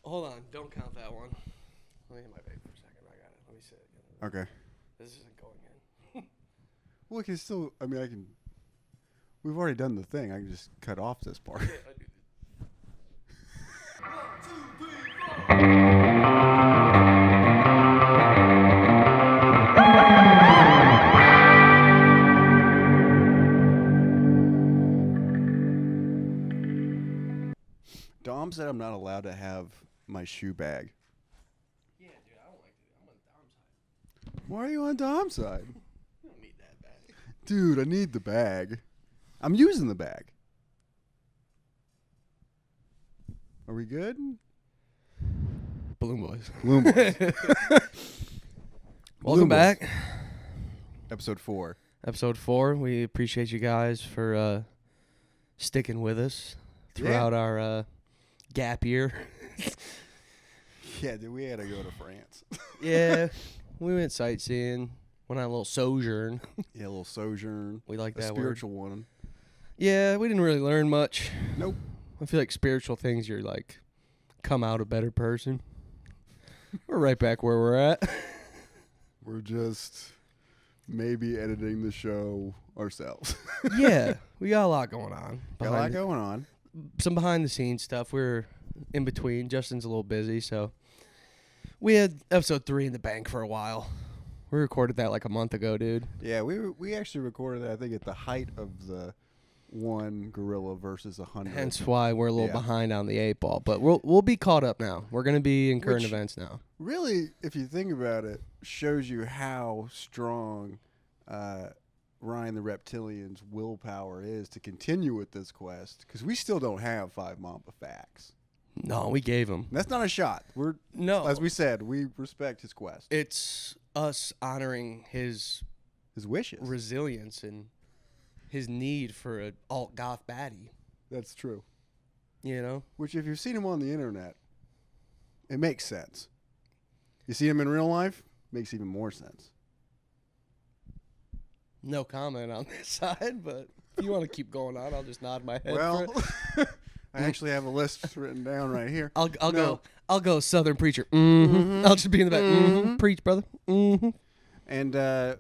Hold on. Don't count that one. Let me hit my vape for a second. I got it. Let me see it. Okay. This isn't going in. Well, we can still. I mean, I can. We've already done the thing. I can just cut off this part. Yeah, I do. Dom said I'm not allowed to have my shoe bag. Yeah, dude, I don't like it. I'm on Dom's side. Why are you on Dom's side? You don't need that bag. Dude, I need the bag. I'm using the bag. Are we good? Balloon Boys. Bloom Boys. Welcome Boys. back. Episode 4. Episode 4. We appreciate you guys for sticking with us throughout our gap year. Yeah, dude, we had to go to France. Yeah, we went sightseeing. Went on a little sojourn. Yeah, a little sojourn. We like A that spiritual one. Yeah, we didn't really learn much. Nope. I feel like spiritual things, you're like, come out a better person. We're right back where we're at. We're just maybe editing the show ourselves. Yeah, we got a lot going on. Got a lot going on. Some behind the scenes stuff. We're in between. Justin's a little busy, so we had episode 3 in the bank for a while. We recorded that like a month ago, dude. Yeah, we actually recorded that, I think, at the height of the one gorilla versus 100. Hence why we're a little Yeah. behind on the 8 ball, but we'll be caught up now. We're gonna be in current Which- events now. Really, if you think about it, shows you how strong Ryan the Reptilian's willpower is to continue with this quest, because we still don't have 5 Mamba facts. No, we gave him. That's not a shot. No, As we said, we respect his quest, it's us honoring his his wishes. resilience and his need for an alt goth baddie. That's true. You know, Which, if you've seen him on the internet, it makes sense. You see him in real life, makes even more sense. no comment on this side, but if you want to keep going on, I'll just nod my head. Well, for it. I actually have a list written down right here. I'll go Southern preacher. Mm-hmm. I'll just be in the back. Mm-hmm. Preach, brother. Mm-hmm. And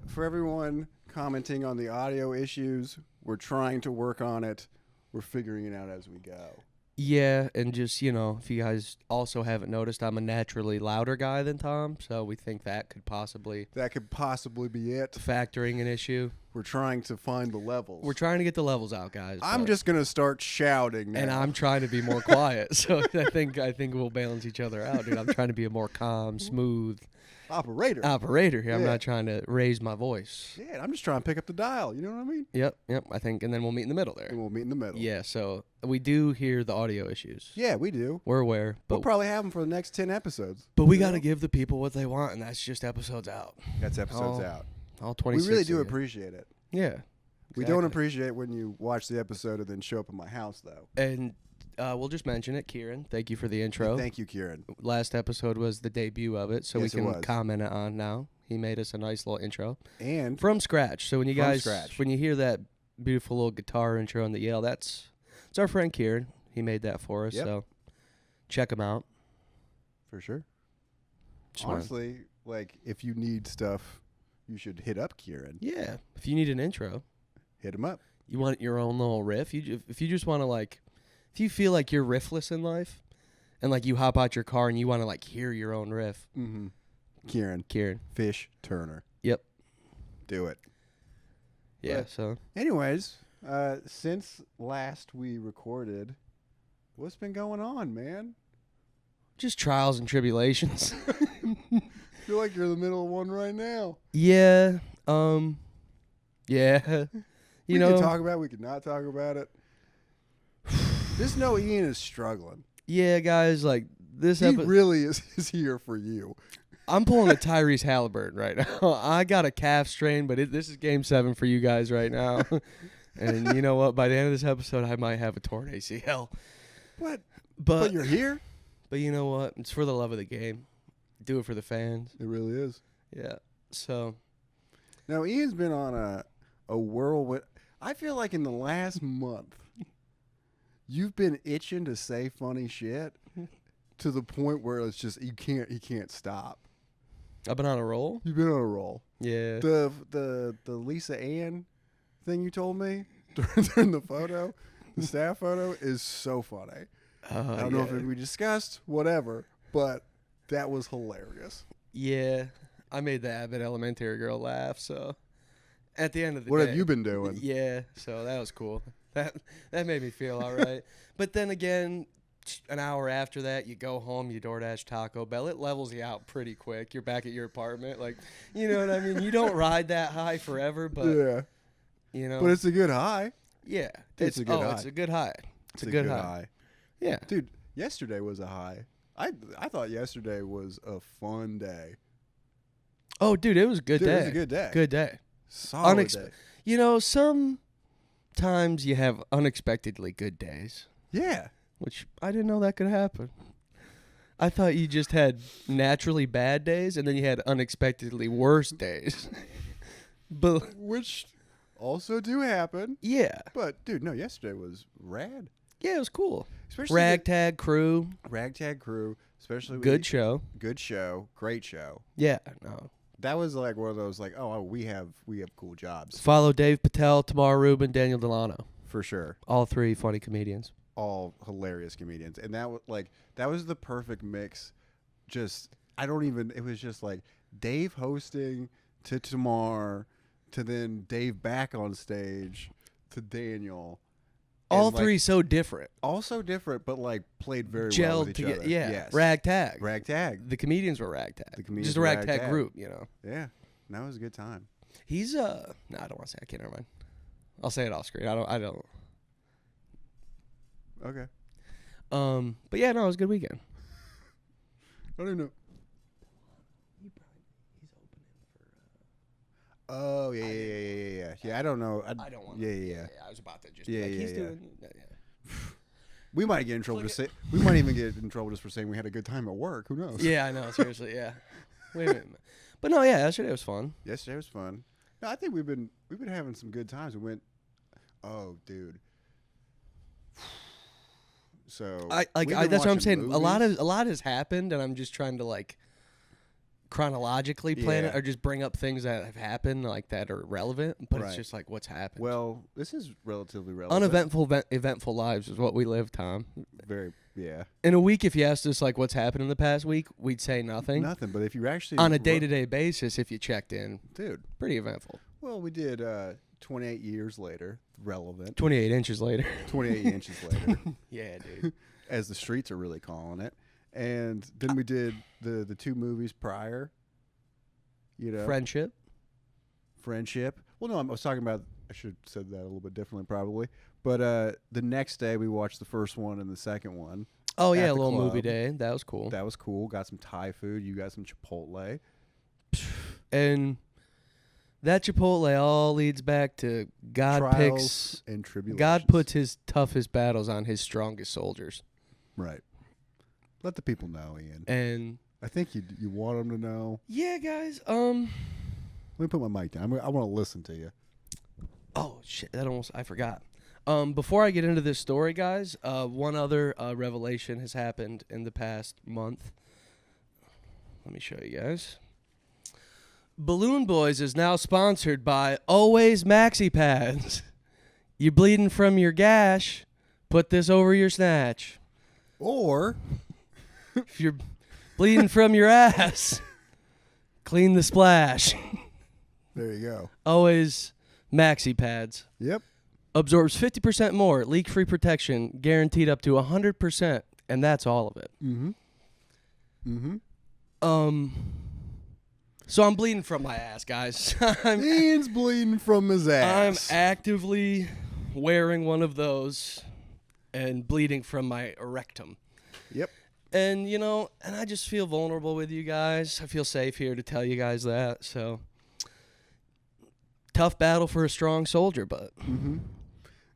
for everyone commenting on the audio issues, we're trying to work on it. We're figuring it out as we go. Yeah, and just, you know, if you guys also haven't noticed, I'm a naturally louder guy than Tom, so we think that could possibly That could possibly be it. factoring an issue. We're trying to find the levels. We're trying to get the levels out, guys. I'm but- just going to start shouting now. and I'm trying to be more quiet, so I think we'll balance each other out, dude. I'm trying to be a more calm, smooth operator here. I'm Yeah. not trying to raise my voice. Yeah, I'm just trying to pick up the dial. You know what I mean? Yep. I think, and then we'll meet in the middle there. And we'll meet in the middle. Yeah. So we do hear the audio issues. Yeah, we do. We're aware, We'll but probably have them for the next 10 episodes. we you got to know? give the people what they want, and that's just episodes out. That's episodes Oh, out. All We 26. really do of it. appreciate it. Yeah. We don't exactly. appreciate when you watch the episode and then show up at my house, though. And we'll just mention it, Kieran. Thank you for the intro. Thank you, Kieran. Last episode was the debut of it, so Yes, it we can was. comment it on now. He made us a nice little intro. And From scratch. So when you From guys, scratch. when you hear that beautiful little guitar intro and the yell, it's our friend Kieran. He made that for us. Yep. So check him out. for sure. Just wanna- Honestly, like, if you need stuff, you should hit up Kieran. yeah. If you need an intro, Hit him up. you want your own little riff. If you just want to like, if you feel like you're riffless in life, and like you hop out your car and you want to like hear your own riff, Mm-hmm. Kieran. Kieran. Fish Turner. Yep. Do it. Yeah. But- So Anyways, since last we recorded, what's been going on, man? just trials and tribulations. I feel like you're in the middle of one right now. Yeah. Yeah. We You know. could talk about it. We could not talk about it. Just know Ian is struggling. Yeah, guys. Like this He episode. really is here for you. I'm pulling a Tyrese Halliburton right now. I got a calf strain, but this is game 7 for you guys right now. And you know what? By the end of this episode, I might have a torn ACL. But But you're here. But you know what? It's for the love of the game. Do it for the fans. It really is. Yeah. So Now, Ian's been on a whirlwind. I feel like in the last month, you've been itching to say funny shit. to the point where it's just he can't stop. I've been on a roll. You've been on a roll. Yeah. The Lisa Ann thing you told me during the photo, the staff photo, is so funny. I don't know if we discussed whatever, but that was hilarious. Yeah, I made the Abbott Elementary girl laugh. So at the end of the What day, have you been doing? Yeah, so that was cool. That made me feel all right. But then again, an hour after that, you go home, you DoorDash Taco Bell. It levels you out pretty quick. You're back at your apartment. Like, you know what I mean? You don't ride that high forever, but, you know. But it's a good high. Yeah. It's a good high. It's a good high. It's a good high. Yeah. Dude, yesterday was a high. I thought yesterday was a fun day. Oh, dude, it was a good day. It was a good day. Good day. Solid day. You know, sometimes you have unexpectedly good days. Yeah. Which I didn't know that could happen. I thought you just had naturally bad days and then you had unexpectedly worse days. But which also do happen. Yeah. But dude, no, yesterday was rad. Yeah, it was cool. Especially Ragtag Crew. Ragtag Crew, especially good show. Good show. Great show. Yeah, no. That was like one of those like, oh, we have cool jobs. Follow Dave Patel, Tamar Rubin, Daniel Delano. For sure. All three funny comedians. All hilarious comedians. And that was the perfect mix. It was just like Dave hosting to Tamar to then Dave back on stage to Daniel. All three so different. All so different, but like played very Gelled well with each other. Yeah. Yes. Ragtag. Ragtag. The comedians were ragtag. The comedians just a were ragtag group, you know. Yeah. That was a good time. He's no, I don't want to say. I can't. Never mind. I'll say it off screen. I don't. Okay. But yeah, no, it was a good weekend. I don't even know. He's opening for. Oh yeah. Yeah, I don't know. I don't want. Yeah. I was about to just. Yeah, like, yeah, he's yeah. doing. We might get in trouble we might even get in trouble just for saying we had a good time at work. Who knows? Yeah, I know. Seriously, yeah. Wait a minute. But no, yeah, yesterday was fun. Yesterday was fun. No, I think we've been having some good times. We went. Oh, dude. So that's what I'm saying. Movies. A lot has happened, and I'm just trying to like chronologically plan it, or just bring up things that have happened like that are relevant. But it's just like what's happened. Well, this is relatively relevant. Uneventful, eventful lives is what we live, Tom. Very, yeah. In a week, if you asked us like what's happened in the past week, we'd say nothing. Nothing. But if you actually on a day-to-day basis, if you checked in, dude, pretty eventful. Well, we did 28 years later, relevant. 28 inches later. 28 inches later. Yeah, dude. As the streets are really calling it. And then we did the two movies prior. You know, Friendship. Well, no, I was talking about. I should have said that a little bit differently, probably. But the next day we watched the first one and the second one. Oh yeah, a little movie day. That was cool. That was cool. Got some Thai food. You got some Chipotle. And that Chipotle all leads back to God Trials picks and tribulations. God puts his toughest battles on his strongest soldiers. Right. Let the people know, Ian. And I think you want them to know. Yeah, guys. Let me put my mic down. I want to listen to you. Oh shit! I forgot. Before I get into this story, guys, one other revelation has happened in the past month. Let me show you guys. Balloon Boys is now sponsored by Always Maxi Pads. You bleeding from your gash? Put this over your snatch. Or if you're bleeding from your ass, clean the splash. There you go. Always Maxi Pads. Yep. Absorbs 50% more leak-free protection, guaranteed up to 100%, and that's all of it. So I'm bleeding from my ass, guys. Ian's bleeding from his ass. I'm actively wearing one of those and bleeding from my rectum. Yep. And, and I just feel vulnerable with you guys. I feel safe here to tell you guys that. So, tough battle for a strong soldier, but.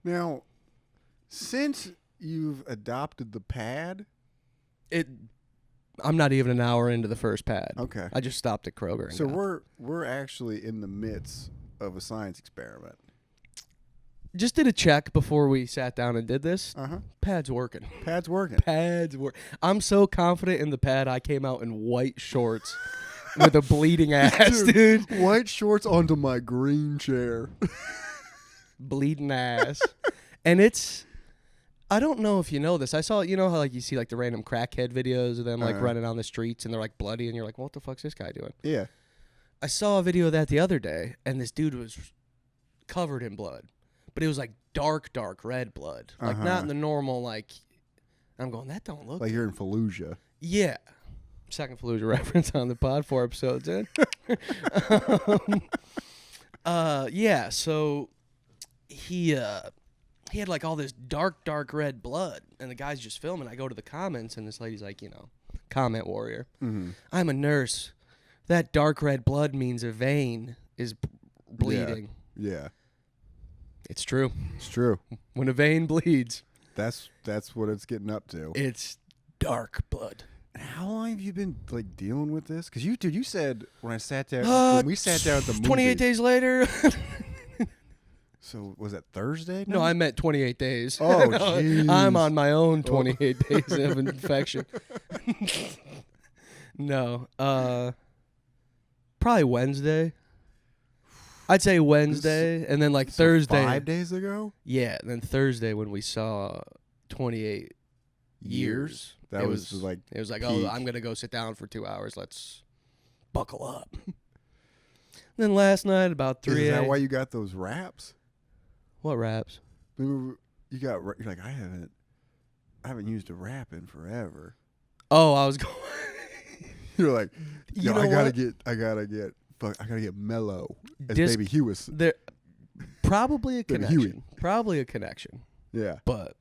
Now, since you've adopted the pad. I'm not even an hour into the first pad. Okay. I just stopped at Kroger. So we're actually in the midst of a science experiment. Just did a check before we sat down and did this. Uh huh. Pad's working. Pad's working. Pad's work. I'm so confident in the pad. I came out in white shorts with a bleeding ass, dude. White shorts onto my green chair. Bleeding ass. And it's, I don't know if you know this. I saw, you know how like you see like the random crackhead videos of them like running on the streets and they're like bloody and you're like, what the fuck's this guy doing? Yeah. I saw a video of that the other day and this dude was covered in blood. But it was like dark red blood. Like not in the normal, like, I'm going, that don't look like you're in Fallujah. Yeah. Second Fallujah reference on the pod, 4 episodes in. Yeah, so he had like all this dark red blood, and the guy's just filming. I go to the comments, and this lady's like, comment warrior. Mm-hmm. I'm a nurse. That dark red blood means a vein is bleeding. Yeah. It's true. It's true. When a vein bleeds, that's what it's getting up to. it's dark blood. How long have you been like dealing with this? Because you said when we sat down at the movie. 28 days later. So was that Thursday? No, I meant 28 days. Oh, jeez. I'm on my own 28 days of infection. No. Probably Wednesday. I'd say Wednesday, and then like Thursday. 5 days ago? Yeah, and then Thursday when we saw 28 years. That was like it was like, peak. oh, I'm gonna go sit down for 2 hours. Let's buckle up. Then last night about 3 Is that a.m. why you got those wraps? What wraps? You're like, I haven't used a wrap in forever. Oh, I was going. You're like, You yo, know I gotta what? get mellow. As Dis- baby Hugh was. There, probably a Baby Huey. connection. Probably a connection, Yeah. but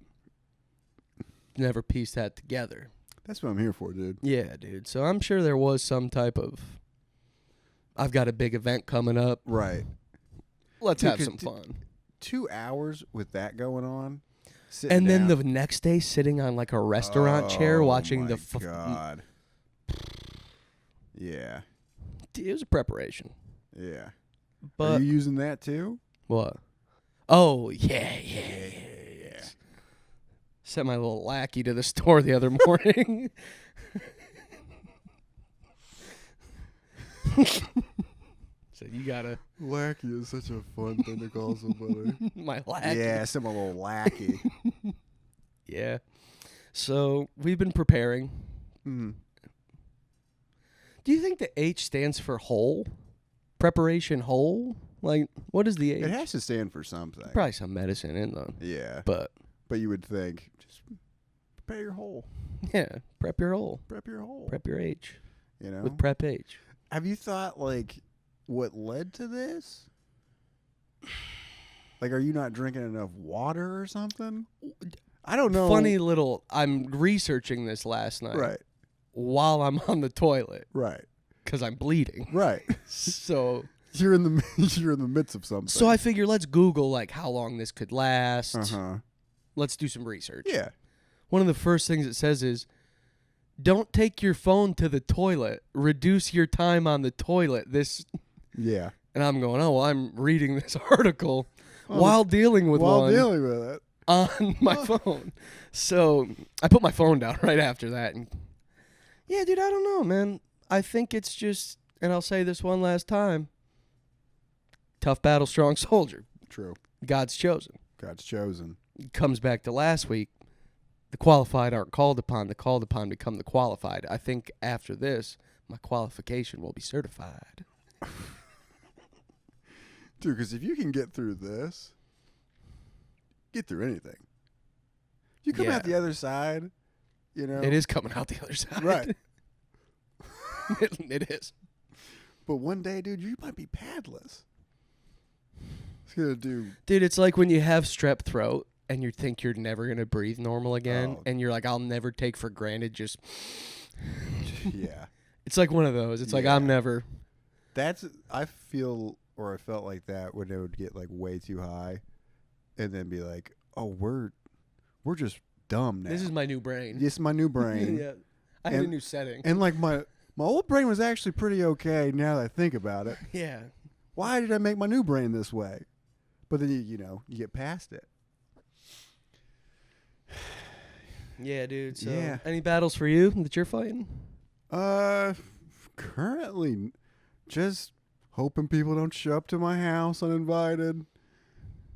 never pieced that together. That's what I'm here for, dude. Yeah, dude. So I'm sure there was some type of. I've got a big event coming up. Right. Let's Dude, have some fun. 2 hours with that going on. And then down. the next day, sitting on like a restaurant chair watching the. God. Yeah. It was a preparation. Yeah. But Are you using that too? what? Oh yeah. Sent my little lackey to the store the other morning. So you gotta. Lackey is such a fun thing to call somebody. My lackey. Yeah, send my little lackey. Yeah. So we've been preparing. Mm-hmm. Do you think the H stands for whole? Preparation whole? Like, what is the H? It has to stand for something. Probably some medicine in them. Yeah. But, you would think, just prepare your hole. yeah, prep your whole. Prep your hole. Prep your H. You know? With Prep H. Have you thought, like, what led to this? Like, are you not drinking enough water or something? I don't know. Funny little, I'm researching this last night. Right. While I'm on the toilet. Right. Because I'm bleeding. Right. So. You're in the midst of something. So I figure let's Google, like, how long this could last. Uh-huh. Let's do some research. Yeah. One of the first things it says is, don't take your phone to the toilet. Reduce your time on the toilet. Yeah. And I'm going, oh, well, I'm reading this article while dealing with it. On my phone. So I put my phone down right after that. And yeah, dude, I don't know, man. I think it's just, and I'll say this one last time, tough battle, strong soldier. True. God's chosen. God's chosen. Comes back to last week. The qualified aren't called upon. The called upon become the qualified. I think after this, my qualification will be certified. Dude, because if you can get through this, get through anything. You come out the other side, you know. It is coming out the other side. Right. It is. But one day, dude, you might be padless. It's going to do. Dude, it's like when you have strep throat and you think you're never going to breathe normal again. Oh. And you're like, I'll never take for granted just. Yeah. It's like one of those. It's like, I'm never. I felt like that when it would get like way too high and then be like, oh, we're just dumb now. This is my new brain. This is my new brain. Yeah. I had a new setting. And like my old brain was actually pretty okay now that I think about it. Yeah. Why did I make my new brain this way? But then you get past it. Yeah, dude. So, Yeah. any battles for you that you're fighting? Currently, just hoping people don't show up to my house uninvited.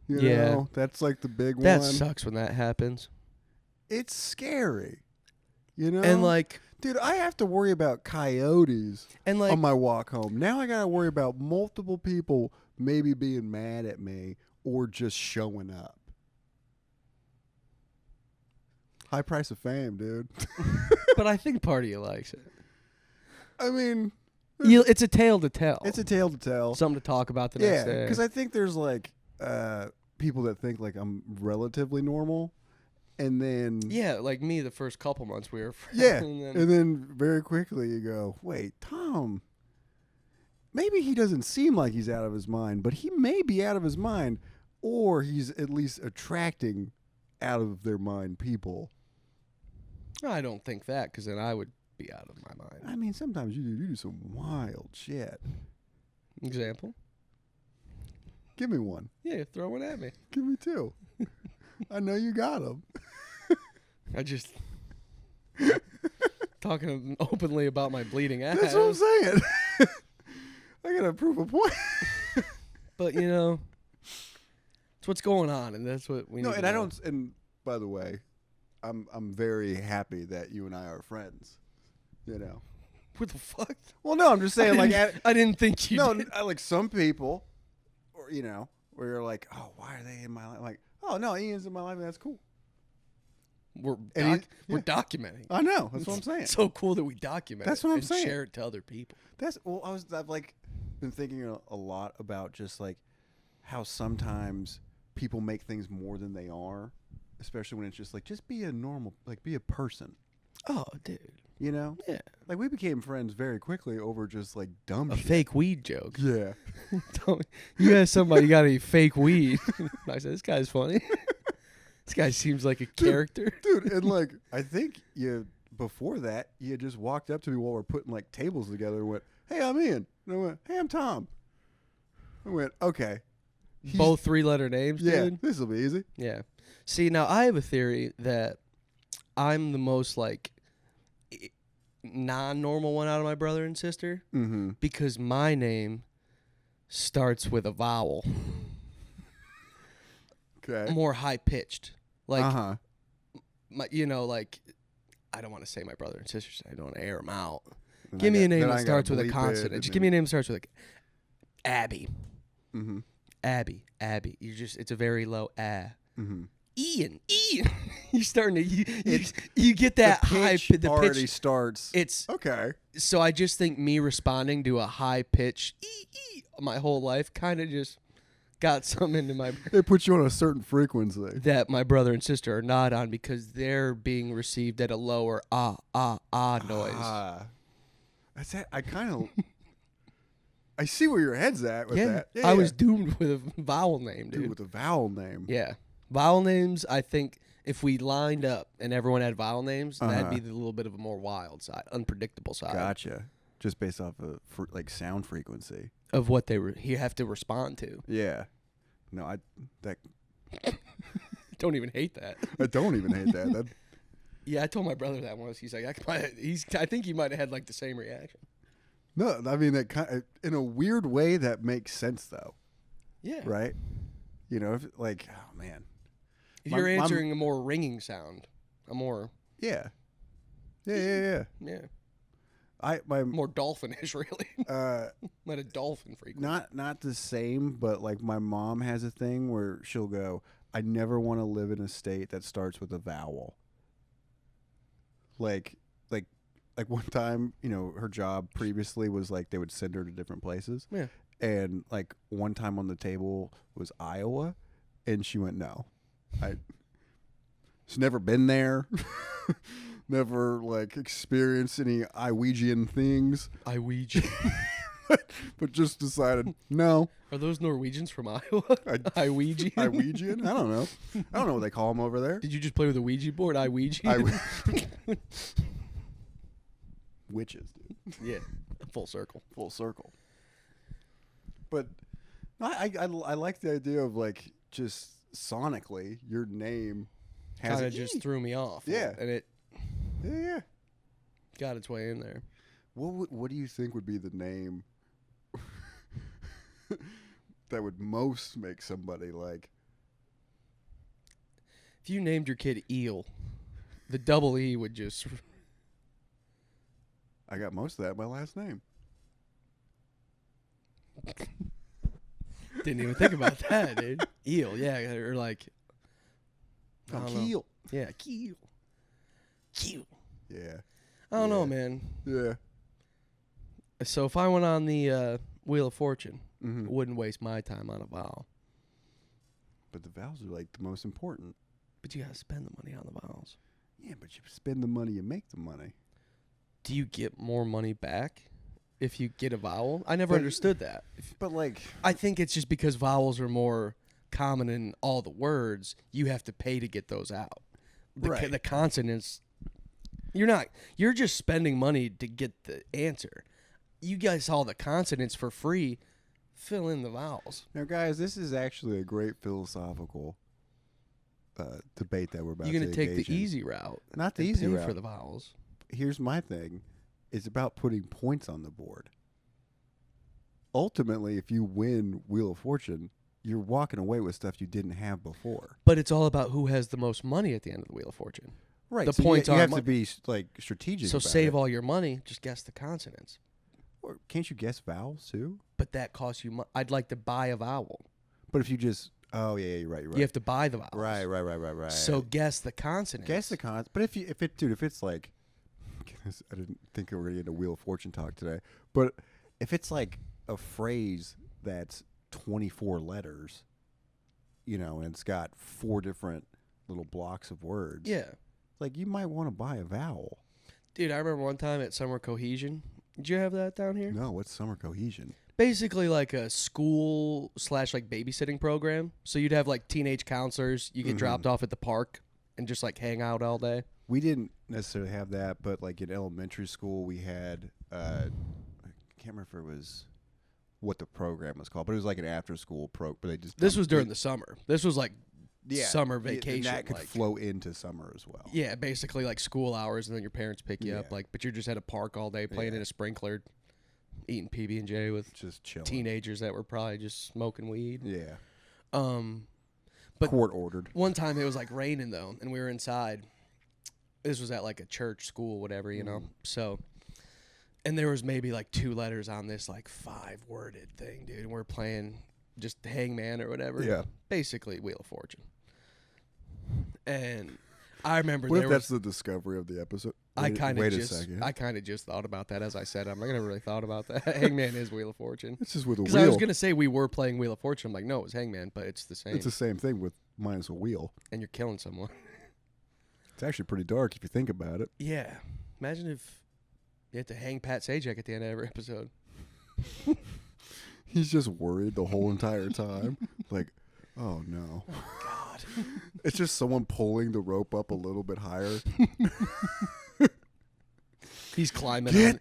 You know, that's like the big That one. sucks when that happens. It's scary. You know? And like, dude, I have to worry about coyotes and like, on my walk home. Now I got to worry about multiple people maybe being mad at me or just showing up. High price of fame, dude. but I think part of you likes it. I mean, It's a tale to tell. it's a tale to tell. Something to talk about the next day. Because I think there's like people that think like I'm relatively normal, and then like me, the first couple months we were friends. yeah, and and then very quickly you go, wait, Tom. Maybe he doesn't seem like he's out of his mind, but he may be out of his mind, or he's at least attracting out of their mind people. I don't think that, because then I would be out of my mind. I mean, sometimes you do some wild shit. Example? Give me one. Yeah, throw one at me. Give me two. I know you got them. I just talking openly about my bleeding ass. That's what I'm saying. I gotta prove a point. But it's what's going on, and that's what we need. No, to and know. I don't. And by the way, I'm very happy that you and I are friends. You know. What the fuck? Well, no, I'm just saying. I didn't think you. No, did. like some people, or where you're like, oh, why are they in my life? Like, oh no, Ian's in my life, and that's cool. We're we're documenting. I know. That's what I'm saying. It's so cool that we document. That's it what I'm and saying. Share it to other people. I've like been thinking a lot about just like how sometimes people make things more than they are, especially when it's just like just be a normal, like be a person. Oh, dude. You know? Yeah. Like we became friends very quickly over just like dumb A shit. fake weed joke. Yeah. You ask somebody, you got any fake weed? I said, this guy's funny. This guy seems like a character. Dude, and like I think before that, you had just walked up to me while we're putting like tables together and went, "Hey, I'm Ian." And I went, "Hey, I'm Tom." I went, "Okay." Both 3-letter names, Yeah, dude? this will be easy. Yeah. See, now I have a theory that I'm the most like non-normal one out of my brother and sister because my name starts with a vowel. Okay. More high-pitched. Like, Uh-huh. like, I don't want to say my brother and sister. I don't want to air them out. And Give me a name then that I starts gotta with a bleep it, consonant. and Just then- give me a name that starts with like Abby. Mm-hmm. Abby. It's a very low Mm-hmm. Ian. You're starting to you get that high pitch the already pitch. starts. It's Okay. so I just think me responding to a high pitch my whole life kind of just got something into my It puts you on a certain frequency. that my brother and sister are not on because they're being received at a lower noise. That's that. I kind of. I see where your head's at with that. Yeah, I was doomed with a vowel name, dude. with a vowel name. Yeah. Vowel names, I think if we lined up and everyone had vowel names, that'd be the little bit of a more wild side, unpredictable side. Gotcha. Just based off of like sound frequency of what you have to respond to. Yeah. No, I Don't even hate that. I don't even hate that. Yeah, I told my brother that once. He's like, I think he might have had like the same reaction. No, I mean that kind of, in a weird way that makes sense though. Yeah. Right. If like, oh man. If you're answering a more ringing sound, a more Yeah. Yeah. more dolphinish, really. Not a dolphin frequency. Not the same, but like my mom has a thing where she'll go, I never want to live in a state that starts with a vowel. Like one time, her job previously was like they would send her to different places. Yeah. And like one time on the table was Iowa, and she went, no. She's never been there. Never like experienced any Iwegian things. Iwegian. But just decided, no. Are those Norwegians from Iowa? Iwegian? Iwegian? I don't know. I don't know what they call them over there. Did you just play with a Ouija board? Iwegian? Witches, dude. Yeah. Full circle. Full circle. But I like the idea of like just sonically, your name has kind of just threw me off. Yeah. And it Yeah. got its way in there. What do you think would be the name that would most make somebody like? If you named your kid Eel, the double E would just... I got most of that in my last name. Didn't even think about that, dude. Eel, yeah. Or like... I don't know. Keel. Yeah, Keel. Keel. Yeah. I don't know, Yeah. man. Yeah. So if I went on the Wheel of Fortune, Mm-hmm. I wouldn't waste my time on a vowel. But the vowels are like the most important. But you got to spend the money on the vowels. Yeah, but you spend the money, you make the money. Do you get more money back if you get a vowel? I never But- understood that. But like, I think it's just because vowels are more common in all the words, you have to pay to get those out. Right. The consonants, you're just spending money to get the answer. You guys saw the consonants for free. Fill in the vowels. now guys, this is actually a great philosophical debate that we're about to You're going to take engage the in. easy route. Not the and easy pay route. for the vowels. Here's my thing. It's about putting points on the board. Ultimately, if you win Wheel of Fortune, you're walking away with stuff you didn't have before. But it's all about who has the most money at the end of the Wheel of Fortune. Right. The so points you are have mon- to be like strategic. So about save it. all your money, just guess the consonants. Or can't you guess vowels too? But that costs you money. I'd like to buy a vowel. But if you just you're right. You have to buy the vowels. Right. So guess the consonants. guess the cons. But if it's like, I didn't think we were gonna get into Wheel of Fortune talk today. But if it's like a phrase that's 24 letters, and it's got 4 different little blocks of words. Yeah. Like you might want to buy a vowel. Dude, I remember one time at Summer Cohesion. Did you have that down here? No, what's summer cohesion? Basically like a school / like babysitting program. So you'd have like teenage counselors. You get dropped off at the park and just like hang out all day. We didn't necessarily have that, but like in elementary school, we had I can't remember if it was what the program was called, but it was like an after-school program. But they just This was during the summer. This was like summer and vacation. that could like, flow into summer as well. Yeah, basically like school hours, and then your parents pick you up. Yeah. But you're just at a park all day playing Yeah. in a sprinkler, eating PB&J with Just chilling. teenagers that were probably just smoking weed. Yeah. But Court ordered. one time it was like raining though, and we were inside. This was at like a church, school, whatever, So, and there was maybe like 2 letters on this like 5-worded thing, dude. And we're playing just Hangman or whatever. Yeah. Basically Wheel of Fortune. And I remember What there if that's was, the discovery of the episode? I Wait- kind wait of a just second. I kind of just thought about that as I said. I'm like, I never really thought about that. Hangman is Wheel of Fortune. It's just with a Because wheel. I was gonna say we were playing Wheel of Fortune. I'm like, no, it was Hangman, but it's the same. It's the same thing with minus a wheel. And you're killing someone. It's actually pretty dark if you think about it. Yeah. Imagine if you had to hang Pat Sajak at the end of every episode. He's just worried the whole entire time. Like, oh no. God. It's just someone pulling the rope up a little bit higher. He's climbing Get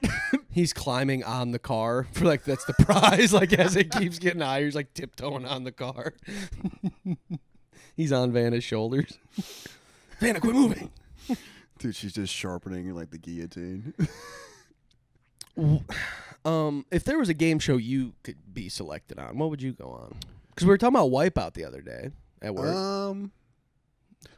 it! he's climbing on the car for like that's the prize, like as it keeps getting higher, he's like tiptoeing on the car. He's on Vanna's shoulders. Vanna, quit moving. Dude, she's just sharpening like the guillotine. If there was a game show you could be selected on, what would you go on? Because we were talking about Wipeout the other day at work. Well,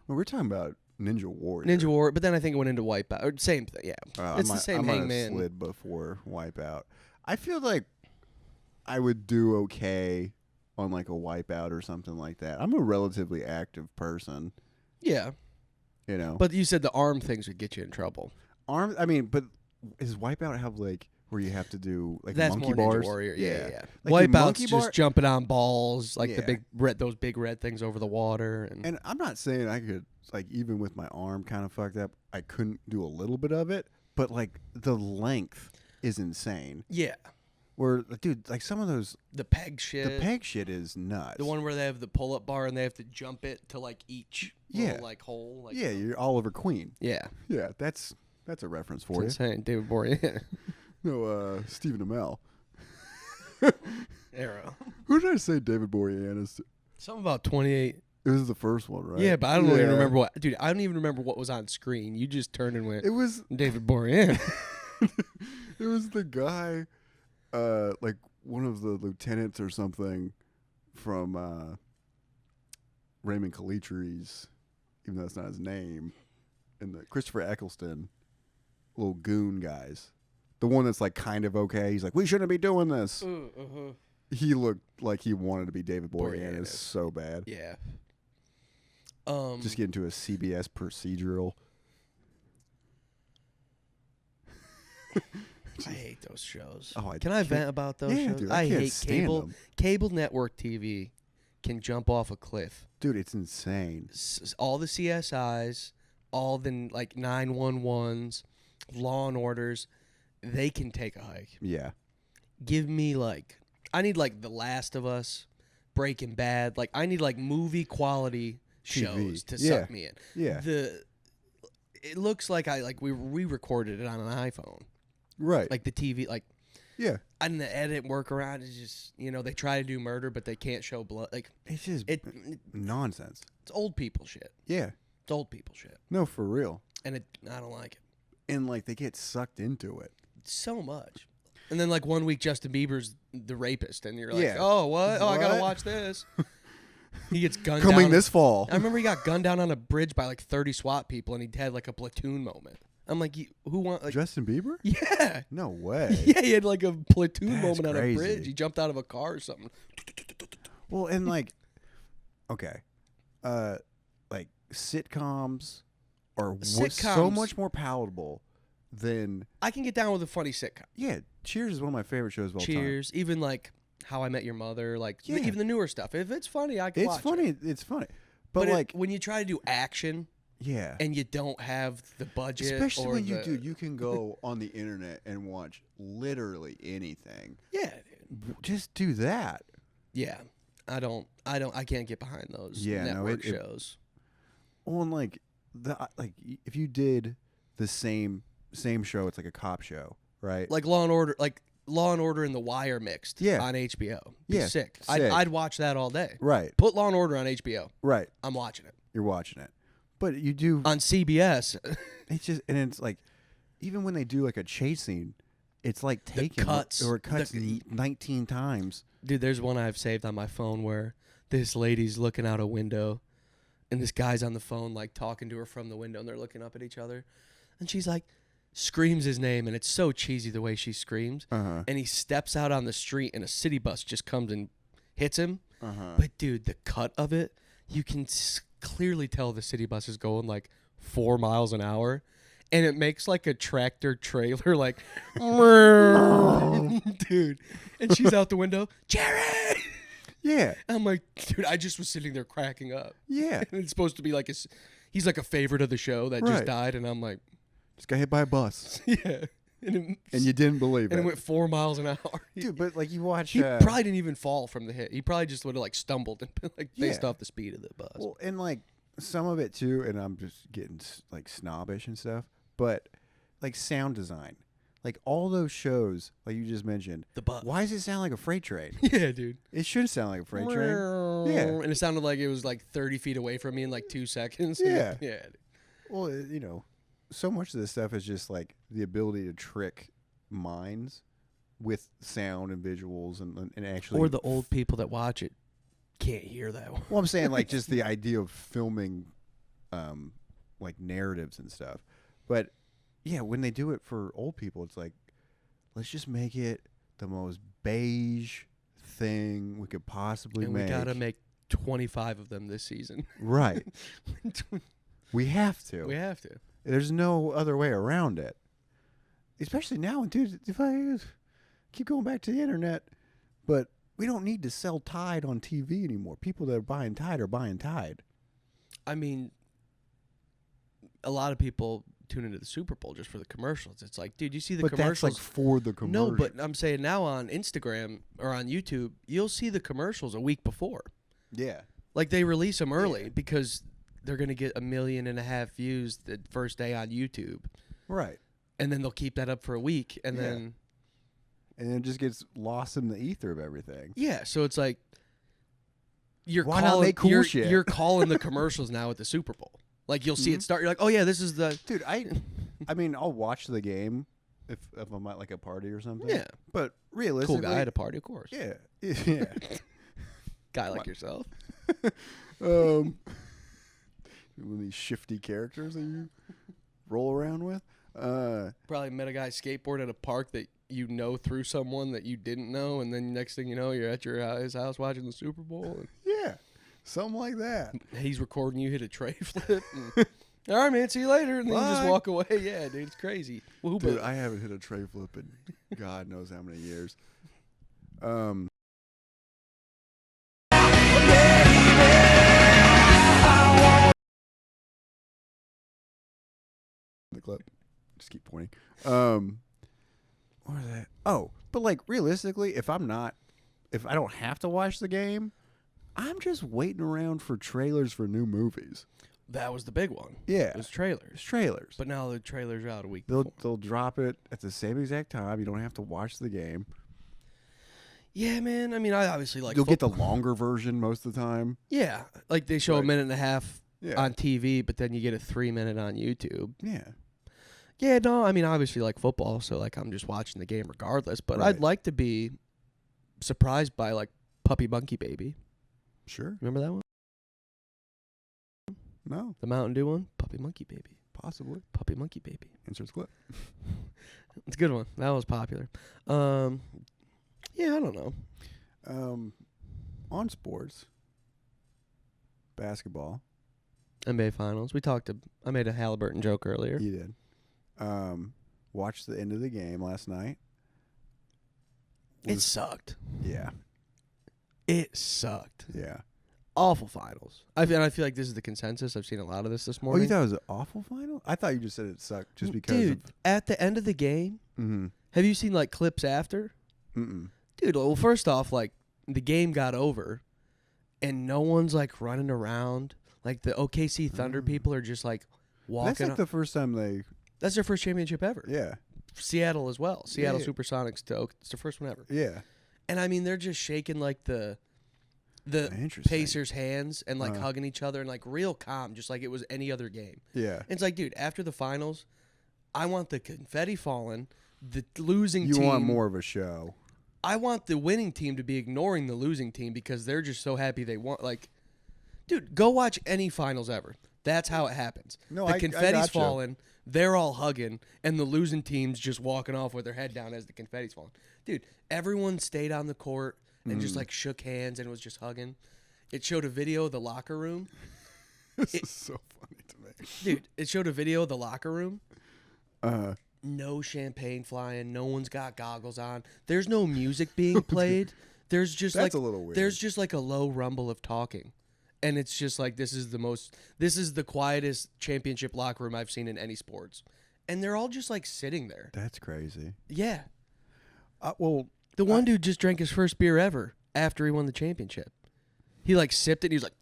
we're talking about Ninja Warrior. Ninja Warrior, but then I think it went into Wipeout. Or same thing, yeah. It's the same I might have Hangman. slid before Wipeout. I feel like I would do okay on like a Wipeout or something like that. I'm a relatively active person, Yeah, but you said the arm things would get you in trouble. But does Wipeout have like where you have to do like That's monkey more bars? Ninja Warrior. Yeah. Like the Wipeout's monkey just bar- jumping on balls, like the Yeah. those big red things over the water. And I'm not saying I could, like, even with my arm kind of fucked up, I couldn't do a little bit of it, but like the length is insane. yeah, Where, dude, like some of those, the peg shit. the peg shit is nuts. The one where they have the pull-up bar and they have to jump it to like each little, like hole. Like, yeah, you're Oliver Queen. yeah. Yeah, that's a reference for It's you. insane. David Boreanaz. No, Stephen Amell. Arrow. Who did I say David Boreanaz? Something about 28. It was the first one, right? Yeah, but I don't even remember what. Dude, I don't even remember what was on screen. You just turned and went. It was David Borean. it was the guy, like one of the lieutenants or something from Raymond Calitri's, even though that's not his name, and the Christopher Eccleston, little goon guys. The one that's like kind of okay. He's like, we shouldn't be doing this. He looked like he wanted to be David Boreanaz so bad. Yeah. Just get into a CBS procedural. I hate those shows. Oh, Can I vent about those shows? Dude, I can't hate stand cable. them. Cable network TV can jump off a cliff. Dude, it's insane. All the CSIs, all the like 911s, Law and Orders, they can take a hike. Yeah. Give me I need The Last of Us, Breaking Bad. I need movie quality shows to suck me in. Yeah. It looks like we recorded it on an iPhone. Right. Like the TV, yeah. And the edit workaround is just, they try to do murder, but they can't show blood. It's just nonsense. It's old people shit. Yeah. It's old people shit. No, for real. And I don't like it. And they get sucked into it. So much. And then 1 week Justin Bieber's the rapist, and you're like, Yeah. oh, what? Oh, I gotta What? watch this. He gets gunned down. Coming this fall. I remember he got gunned down on a bridge by 30 SWAT people, and he had a platoon moment. I'm like, who want Justin Bieber? Yeah. No way. Yeah, he had a platoon That's moment on a crazy. bridge. He jumped out of a car or something. Well, and okay, sitcoms are so Sitcoms. much more palatable than I can get down with a funny sitcom. yeah. Cheers is one of my favorite shows of all Cheers. Even How I Met Your Mother, Yeah. even the newer stuff. If it's funny, I can time. watch It's funny. it. It's funny, But but when you try to do action yeah. and you don't have the budget, Especially or when you can go on the internet and watch literally anything. Yeah. Just do that. Yeah. I can't get behind those Yeah, no, network shows. Well, and if you did the same show, it's like a cop show, right? Law and Order, Law and Order and The Wire mixed on HBO. Be Yeah, sick. sick. I'd watch that all day. Right. Put Law and Order on HBO. Right. I'm watching it. You're watching it. But you do On CBS. it's just and it's even when they do a chase scene, it's taken cuts. or it cuts 19 times. Dude, there's one I've saved on my phone where this lady's looking out a window and this guy's on the phone talking to her from the window, and they're looking up at each other. And she's screams his name, and it's so cheesy the way she screams. Uh-huh. And he steps out on the street, and a city bus just comes and hits him. Uh-huh. But, dude, the cut of it, you can clearly tell the city bus is going 4 miles an hour. And it makes a tractor trailer dude. And she's out the window, Jerry! Yeah. I'm like, dude, I just was sitting there cracking up. Yeah. And it's supposed to be he's a favorite of the show that just Right. died, and I'm like, Just got hit by a bus. yeah. And And you didn't believe it it. went 4 miles an hour. Dude, but you watch He probably didn't even fall from the hit. He probably just would have stumbled and been based Yeah. off the speed of the bus. well, and some of it too, and I'm just getting snobbish and stuff, but sound design. All those shows, you just mentioned. The bus. Why does it sound like a freight train? Yeah, dude. It should sound like a freight train. Yeah. And it sounded like it was 30 feet away from me in 2 seconds. Yeah. Yeah. Well, so much of this stuff is just the ability to trick minds with sound and visuals and actually. Or the old people that watch it can't hear that one. Well, I'm saying just the idea of filming, narratives and stuff, but yeah, when they do it for old people, it's let's just make it the most beige thing we could possibly And make. we got to make 25 of them this season. Right. We have to. We have to. There's no other way around it. Especially now, dude, if I keep going back to the internet, but we don't need to sell Tide on TV anymore. People that are buying Tide are buying Tide. I mean, a lot of people tune into the Super Bowl just for the commercials. It's dude, you see the But commercials. that's for the commercial. No, but I'm saying now on Instagram or on YouTube, you'll see the commercials a week before. yeah. They release them early because they're going to get 1.5 million views the first day on YouTube. Right. And then they'll keep that up for a week. And Yeah. then, And it just gets lost in the ether of everything. yeah. So it's Why not make cool shit? You're calling the commercials now at the Super Bowl. Like you'll see it start. You're like, oh yeah, this is the dude. I mean, I'll watch the game if I'm at like a party or something. Yeah, but realistically, cool guy at a party, of course. Yeah, yeah. Guy like yourself. One of these shifty characters that you roll around with. Probably met a guy skateboard at a park that you know through someone that you didn't know, and then next thing you know, you're at his house watching the Super Bowl. And yeah, something like that. He's recording you hit a tray flip. And, all right, man, see you later, and then you just walk away. Yeah, dude, it's crazy. Well, dude, I haven't hit a tray flip in God knows how many years. The clip. Just keep pointing. What is that? Oh, but like realistically, if I don't have to watch the game, I'm just waiting around for trailers for new movies. That was the big one. Yeah, it was trailers. It's trailers. But now the trailers are out a week. They'll drop it at the same exact time. You don't have to watch the game. Yeah, man. I mean, I obviously like. You'll get the longer version most of the time. Yeah, like they show a minute and a half on TV, but then you get a 3-minute on YouTube. Yeah. Yeah, no, I mean, obviously like football, so like I'm just watching the game regardless. But I'd like to be surprised by like Puppy Monkey Baby. Sure. Remember that one? No. The Mountain Dew one? Puppy Monkey Baby. Possibly. Puppy Monkey Baby. Insert clip. It's a good one. That was popular. Yeah, I don't know. On sports, basketball. NBA Finals. I made a Halliburton joke earlier. You did. Watched the end of the game last night. It sucked. Yeah. It sucked. Yeah. Awful finals. I feel like this is the consensus. I've seen a lot of this morning. Oh, you thought it was an awful final? I thought you just said it sucked just because. Dude, at the end of the game, have you seen like clips after? Mm-mm. Dude, well, first off, like the game got over, and no one's like running around. Like the OKC Thunder people are just like walking. That's like the first time they. That's their first championship ever. Yeah. Seattle as well. Seattle Supersonics to it's their first one ever. Yeah. And I mean, they're just shaking like the Pacers' hands and like hugging each other and like real calm, just like it was any other game. Yeah. And it's like, dude, after the finals, I want the confetti falling, the losing team. You want more of a show. I want the winning team to be ignoring the losing team because they're just so happy they want. Like, dude, go watch any finals ever. That's how it happens. No, the confetti's falling, they're all hugging, and the losing team's just walking off with their head down as the confetti's falling. Dude, everyone stayed on the court and just like shook hands and was just hugging. It showed a video of the locker room. This is so funny to me. Dude, it showed a video of the locker room. No champagne flying. No one's got goggles on. There's no music being played. There's just That's a little weird. There's just like a low rumble of talking. And it's just like this is the quietest championship locker room I've seen in any sports. And they're all just like sitting there. That's crazy. Yeah. Well, the one dude just drank his first beer ever after he won the championship. He like sipped it and he was like,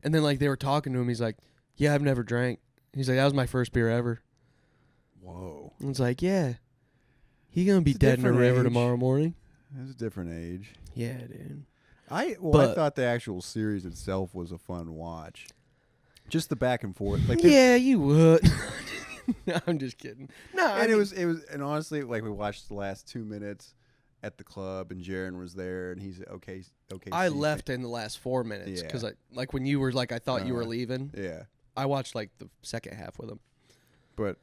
and then like they were talking to him. He's like, yeah, I've never drank. He's like, that was my first beer ever. Whoa. And it's like, yeah. He gonna be dead in a river tomorrow morning. It's a different age. Yeah, dude. I thought the actual series itself was a fun watch. Just the back and forth. Like yeah, you would. No, I'm just kidding. No, and it was and honestly, like we watched the last 2 minutes at the club, and Jaron was there, and he's okay. I left in the last 4 minutes because like when you were like I thought you were leaving. Yeah, I watched like the second half with him. But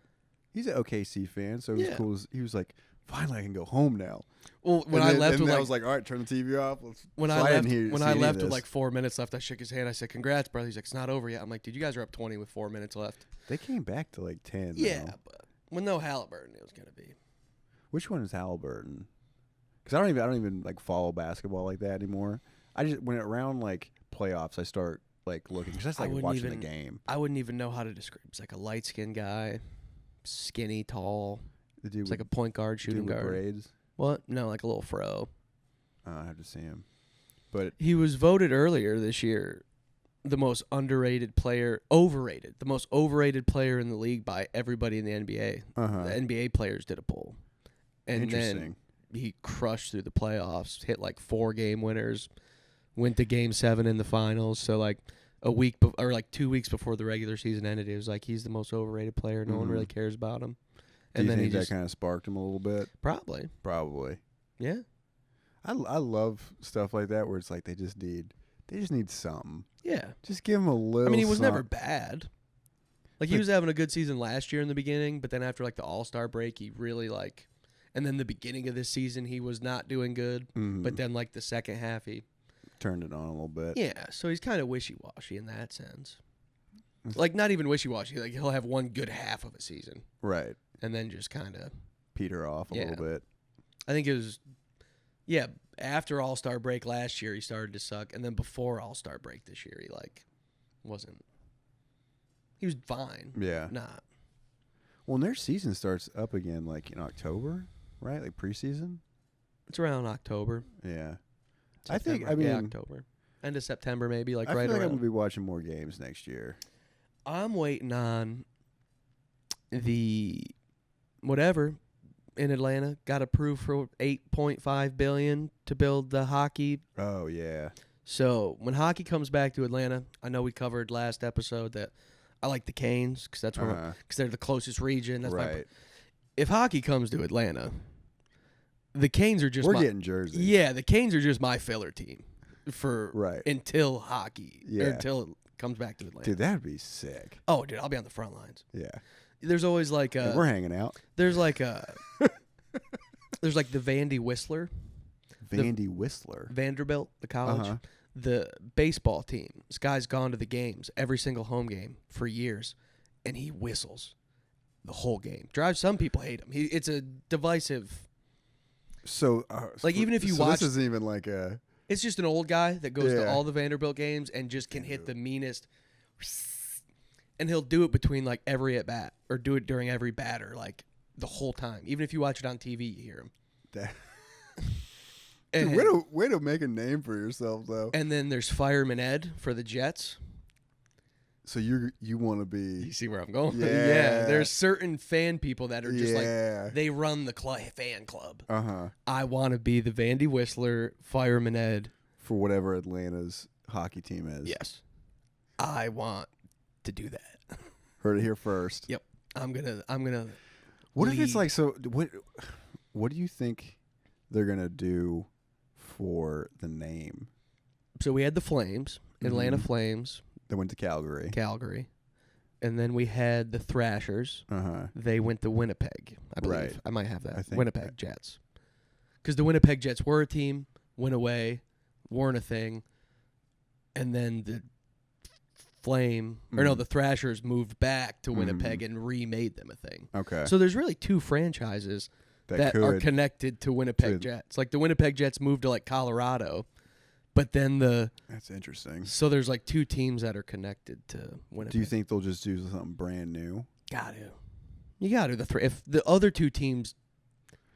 he's an OKC fan, so it was cool. He was like, "Finally, I can go home now." Well, when I left, I was like, "All right, turn the TV off." When I left with like 4 minutes left, I shook his hand. I said, "Congrats, brother." He's like, "It's not over yet." I'm like, "Dude, you guys are up 20 with 4 minutes left." They came back to like 10. Yeah, now. but with no Halliburton, it was gonna be. Which one is Halliburton? Because I don't even like follow basketball like that anymore. I just when around like playoffs, I start like looking because that's like watching the game. I wouldn't even know how to describe. It's like a light skinned guy, skinny, tall. The dude it's like a point guard, shooting guard. Braids. What? No, like a little fro. I have to see him. But he was voted earlier this year the most overrated player in the league by everybody in the NBA. The NBA players did a poll. And then he crushed through the playoffs, hit like 4 game winners, Went to Game 7 in the finals. So like or like 2 weeks before the regular season ended, it was like he's the most overrated player. No one really cares about him. Do you think that kind of sparked him a little bit? Probably. Yeah. I love stuff like that where it's like they just need something. Yeah. Just give him a little. I mean, he was never something. bad. Like he was having a good season last year in the beginning, but then after like the All-Star break, he really like, and then the beginning of this season he was not doing good, but then like the second half he turned it on a little bit. Yeah, so he's kind of wishy-washy in that sense. Like not even wishy-washy, like he'll have one good half of a season. Right. And then just kind of peter off a little bit. I think it was after All-Star break last year he started to suck, and then before All-Star break this year he like wasn't. He was fine. Yeah. Not. Well, their season starts up again like in October, right? Like preseason? It's around October. Yeah. September. October. End of September maybe, like I right feel like around. I'm going to be watching more games next year. I'm waiting on the whatever in Atlanta got approved for $8.5 billion to build the hockey. Oh, yeah. So when hockey comes back to Atlanta, I know we covered last episode that I like the Canes because that's because they're the closest region. That's right. If hockey comes to Atlanta, the Canes are just getting jerseys. Yeah, the Canes are just my filler team for until hockey or until it comes back to Atlanta. Dude, that'd be sick. Oh, dude, I'll be on the front lines. Yeah. There's always like we're hanging out. There's like there's like the Vandy Whistler. Vanderbilt, the college. The baseball team. This guy's gone to the games, every single home game for years, and he whistles the whole game. Drives some people hate him. It's a divisive. So like even if you watch, this isn't even like a. It's just an old guy that goes to all the Vanderbilt games and just can hit the meanest. And he'll do it between like every at bat or do it during every batter, like the whole time. Even if you watch it on TV, you hear him. Dude, way to make a name for yourself, though. And then there's Fireman Ed for the Jets. So you want to be? You see where I'm going? Yeah. There's certain fan people that are just like they run the fan club. I want to be the Vandy Whistler, Fireman Ed for whatever Atlanta's hockey team is. Yes, I want to do that. Heard it here first. Yep, I'm gonna. What if it's like so? What do you think they're gonna do for the name? So we had the Flames, Atlanta Flames. They went to Calgary. And then we had the Thrashers. They went to Winnipeg, I believe. Right. I might have that. I think Winnipeg Jets. Because the Winnipeg Jets were a team, went away, weren't a thing. And then the the Thrashers moved back to Winnipeg and remade them a thing. Okay. So there's really two franchises that are connected to Winnipeg Jets. Like the Winnipeg Jets moved to like Colorado. But then that's interesting. So there's like two teams that are connected to Winnipeg. Do you think they'll just do something brand new? You got to. If the other two teams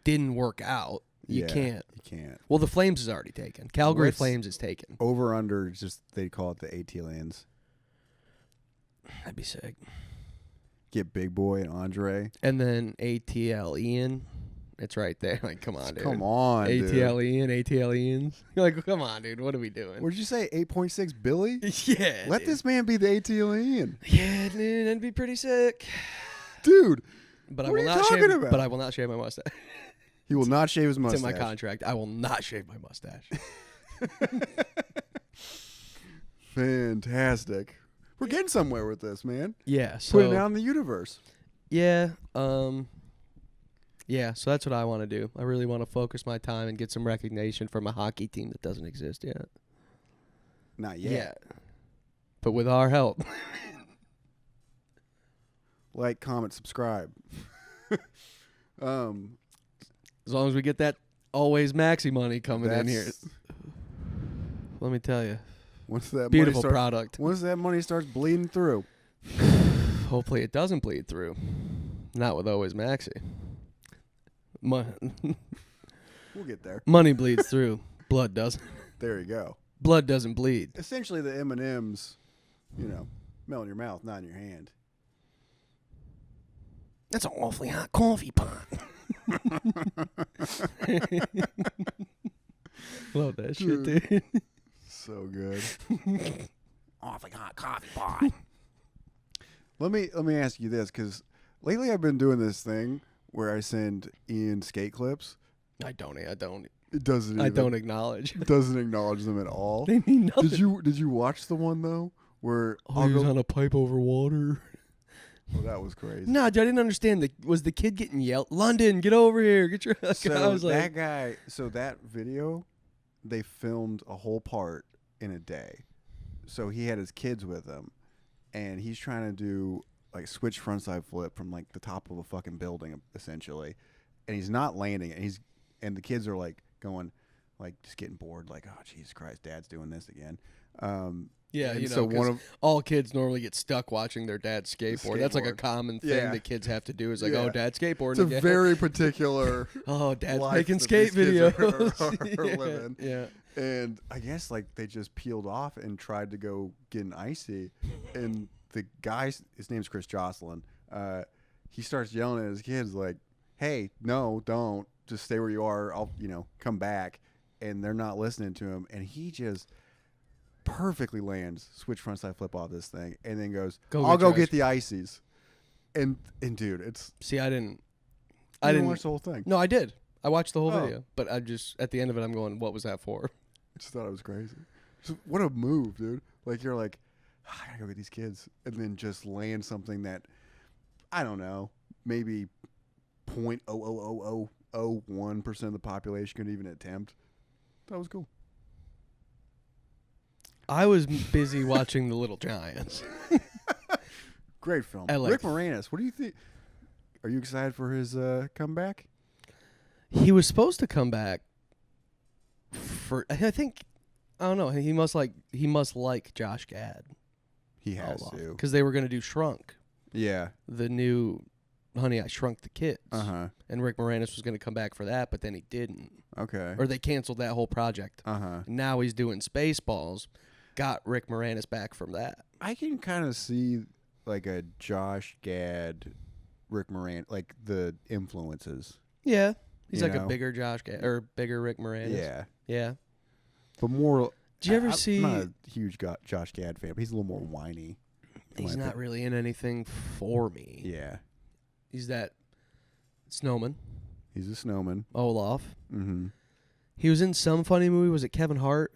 didn't work out, you can't. You can't. Well, the Flames is already taken. Calgary Flames is taken. Over under, just they call it the ATLians. That'd be sick. Get Big Boy and Andre, and then ATL Ian. It's right there. Like, come on, dude. Come on, ATL Ian, ATL Ians. Like, come on, dude. What are we doing? What did you say? 8.6 Billy? Yeah. Let this man be the ATL Ian. Yeah, dude. That'd be pretty sick. Dude. But what are you talking about? But I will not shave my mustache. He will not shave his mustache. It's in my contract. I will not shave my mustache. Fantastic. We're getting somewhere with this, man. Yeah. So putting it out in the universe. Yeah. Yeah, so that's what I want to do. I really want to focus my time and get some recognition from a hockey team that doesn't exist yet. Not yet. But with our help. Like, comment, subscribe. As long as we get that always Maxi money coming in here. Let me tell you. Once that beautiful product. Once that money starts bleeding through. Hopefully it doesn't bleed through. Not with always Maxi. We'll get there. Money bleeds through. Blood doesn't. There you go. Blood doesn't bleed. Essentially, the M&Ms, melt in your mouth, not in your hand. That's an awfully hot coffee pot. Love that shit, dude. So good. Awfully hot coffee pot. Let me ask you this, because lately I've been doing this thing where I send Ian skate clips. I don't. It doesn't. I don't acknowledge. Doesn't acknowledge them at all. They mean nothing. Did you watch the one though where Oh, he was on a pipe over water. Oh, that was crazy. No, I didn't understand. Was the kid getting yelled? London, get over here! Get your. So I was like, that guy. So that video, they filmed a whole part in a day. So he had his kids with him, and he's trying to do like switch frontside flip from like the top of a fucking building essentially, and he's not landing. And the kids are like going, like just getting bored, like, oh Jesus Christ, Dad's doing this again. yeah, and you know, so one of all kids normally get stuck watching their dad skateboard. That's like a Skateboard. common thing Yeah. that kids have to do. Is like, Yeah. oh, Dad's skateboarding it's a again. very particular. Oh, Dad's life making that skate these kids videos. are yeah, living. yeah. And I guess like they just peeled off and tried to go get an icy, and the guy, his name's Chris Jocelyn. He starts yelling at his kids like, "Hey, no, don't, just stay where you are. I'll, come back." And they're not listening to him, and he just perfectly lands switch frontside flip off this thing, and then goes, "I'll go get the ices." And dude, it's See, I didn't watch the whole thing. No, I did. I watched the whole Oh. video, but I just at the end of it, I'm going, "What was that for?" I just thought it was crazy. Just, what a move, dude! Like you're like, I gotta go get these kids, and then just land something that I don't know, maybe 0.00001% of the population could even attempt. That was cool. I was busy watching The Little Giants. Great film. I like- Rick Moranis. What do you think? Are you excited for his comeback? He was supposed to come back for. I think. I don't know. He must like Josh Gad. He has to. Because they were going to do Shrunk, Yeah. the new Honey, I Shrunk the Kids. Uh-huh. And Rick Moranis was going to come back for that, but then he didn't. Okay. Or they canceled that whole project. Uh-huh. And now he's doing Spaceballs. Got Rick Moranis back from that. I can kind of see like a Josh Gad, Rick Moranis, like the influences. Yeah. He's You like know? a bigger Josh Gad, or bigger Rick Moranis. Yeah. Yeah. But more. Did you ever see? I'm not a huge Josh Gad fan, but he's a little more whiny. He's not really in anything for me. Yeah. He's that snowman, He's a snowman. Olaf. Mm-hmm. He was in some funny movie. Was it Kevin Hart?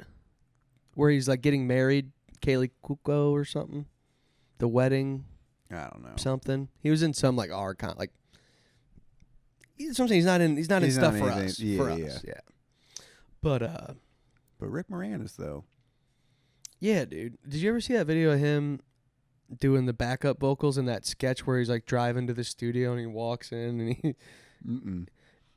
Where he's like getting married, Kaylee Cuoco or something. The Wedding, I don't know. something. He was in some like art like. Something he's not in. He's not in stuff for us. Yeah, for yeah. us, yeah. But But Rick Moranis though. yeah, dude. Did you ever see that video of him doing the backup vocals in that sketch where he's like driving to the studio and he walks in and he Mm-mm.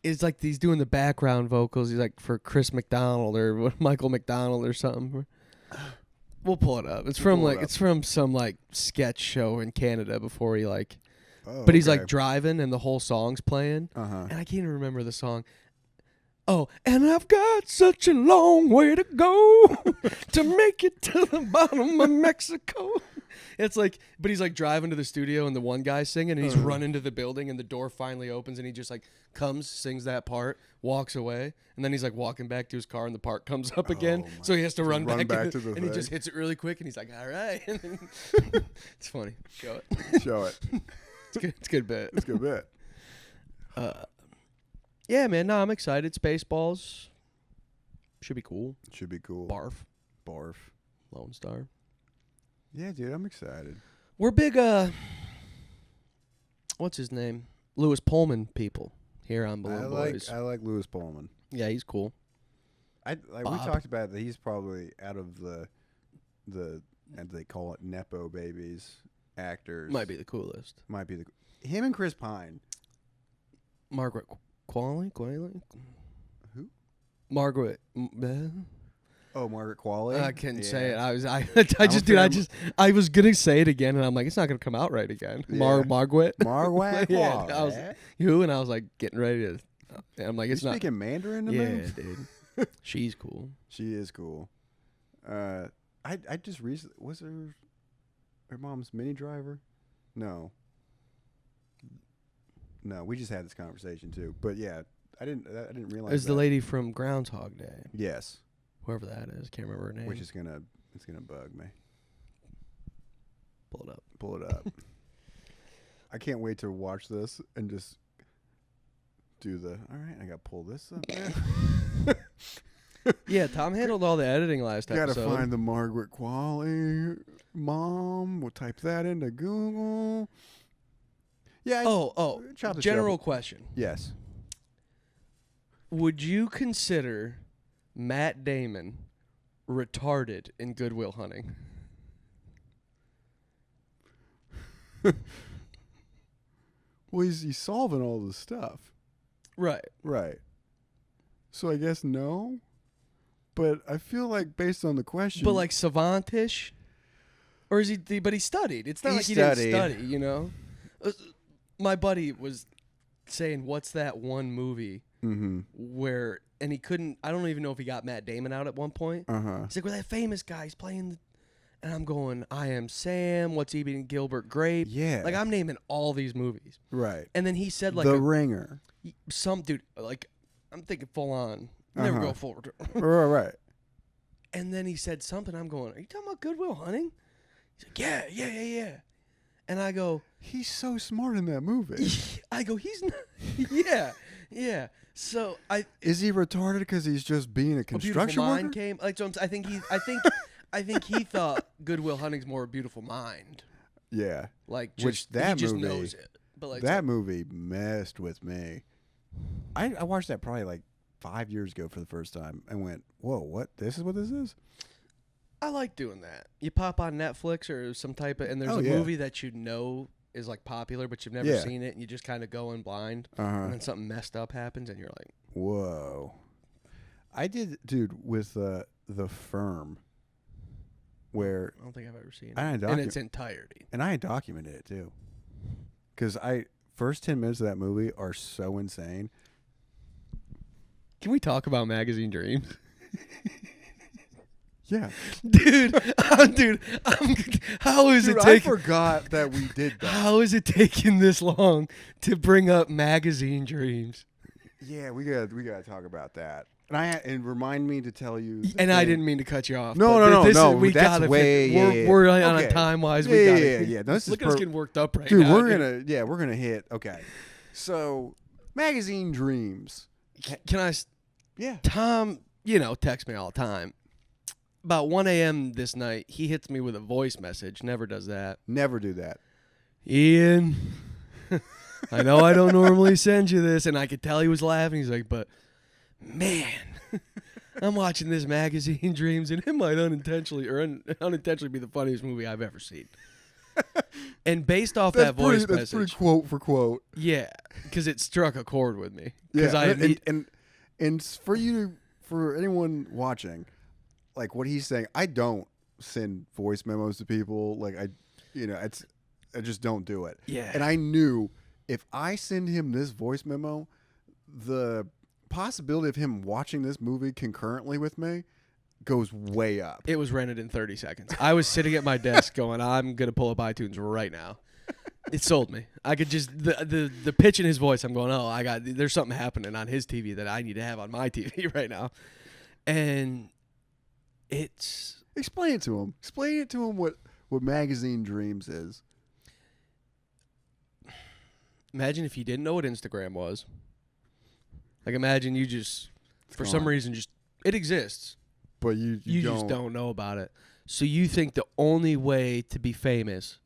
it's like he's doing the background vocals. He's like for Chris McDonald or Michael McDonald or something. We'll pull it up. It's from like it's from some like sketch show in Canada before he like. Oh, But he's like driving and the whole song's playing, Uh-huh. and I can't even remember the song. Oh, and I've got such a long way to go to make it to the bottom of Mexico. It's like, but he's like driving to the studio and the one guy's singing and he's running to the building and the door finally opens and he just like comes, sings that part, walks away, and then he's like walking back to his car and the part comes up again. Oh, So he has to run back to the and he thing. just hits it really quick and he's like, all right. And then it's funny. Show it. Show it. It's good. It's a good bit. It's a good bit. Yeah, man. No, I'm excited. Spaceballs should be cool. Should be cool. Barf. Barf. Lone Star. Yeah, dude, I'm excited. We're big, what's his name? Lewis Pullman people here on Balloon Boys. I like Lewis Pullman. Yeah, he's cool. We Bob. talked about that he's probably out of the as they call it, Nepo babies actors. Might be the coolest. Might be him and Chris Pine. Margaret Qualley? Who? Margaret. Oh, Margaret Qualley. I couldn't say it. Yeah. I was gonna say it again, and I'm like, it's not gonna come out right again. Yeah. Margaret. Margaret Yeah, Qualley. I was who, and I was like getting ready to. And I'm like, it's You not. speaking Mandarin to Yeah, me? dude. She's cool. She is cool. I just recently was her mom's mini driver? No, we just had this conversation too. But yeah, I didn't realize. Is the that. lady from Groundhog Day? Yes. Whoever that is, can't remember her name. Which is it's gonna bug me. Pull it up. Pull it up. I can't wait to watch this and just do the. All right, I got to pull this up. Yeah, Tom handled all the editing last Gotta episode. find the Margaret Qualley mom. We'll type that into Google. Yeah. Child to General Chef. question. Yes. Would you consider Matt Damon retarded in Good Will Hunting? Well, he's solving all this stuff. Right. Right. So I guess no. But I feel like based on the question. But like savantish? Or is he? But he studied. It's not He like he studied. didn't study, you know? My buddy was saying, what's that one movie where, and he couldn't, I don't even know if he got Matt Damon out at one point. He's like, well, that famous guy, he's playing, and I'm going, I Am Sam, What's Eating Gilbert Grape? Yeah. Like, I'm naming all these movies. Right. And then he said, like, The Ringer. some dude, like, I'm thinking full on. Never go forward. Right. And then he said something. I'm going, are you talking about Good Will Hunting? He's like, yeah. And I go, he's so smart in that movie. I go, he's not. Yeah. So Is he retarded because he's just being a construction Beautiful Mind worker? came. Like, so I think he thought Good Will Hunting's more a Beautiful Mind. Yeah. Like, Which just, that he just movie, knows it. But like that movie messed with me. I watched that probably like 5 years ago for the first time and went, whoa, what? This is what this is? I like doing that. You pop on Netflix or some type of, and there's a movie that you know is like popular, but you've never seen it, and you just kind of go in blind, and then something messed up happens, and you're like, whoa. I did, dude, with The Firm, where I don't think I've ever seen it. I In its entirety. And I documented it too. Because first 10 minutes of that movie are so insane. Can we talk about Magazine Dreams? Yeah. Dude, how is it I taking? forgot that we did that. How is it taking this long to bring up Magazine Dreams? Yeah, we gotta talk about that. And remind me to tell you. And I didn't mean to cut you off. No, but no. We That's gotta way. We're on okay. a time wise. Yeah. No, this Look is at us getting worked up right dude. now. We're gonna hit. Okay, so Magazine Dreams. Can I? Yeah. Tom, texts me all the time. About 1 a.m. this night, he hits me with a voice message. Never does that. Never do that. Ian, I know I don't normally send you this, and I could tell he was laughing. He's like, but man, I'm watching this Magazine Dreams, and it might unintentionally be the funniest movie I've ever seen. And based off that voice message, that's pretty quote for quote. Yeah, because it struck a chord with me. Yeah, and for anyone watching, like what he's saying, I don't send voice memos to people. Like I just don't do it. Yeah. And I knew if I send him this voice memo, the possibility of him watching this movie concurrently with me goes way up. It was rented in 30 seconds. I was sitting at my desk going, I'm going to pull up iTunes right now. It sold me. I could just, the pitch in his voice, I'm going, there's something happening on his TV that I need to have on my TV right now. And it's... Explain it to him. Explain it to him what Magazine Dreams is. Imagine if you didn't know what Instagram was. Like, imagine you just, for some reason, it exists. But you just don't know about it. So you think the only way to be famous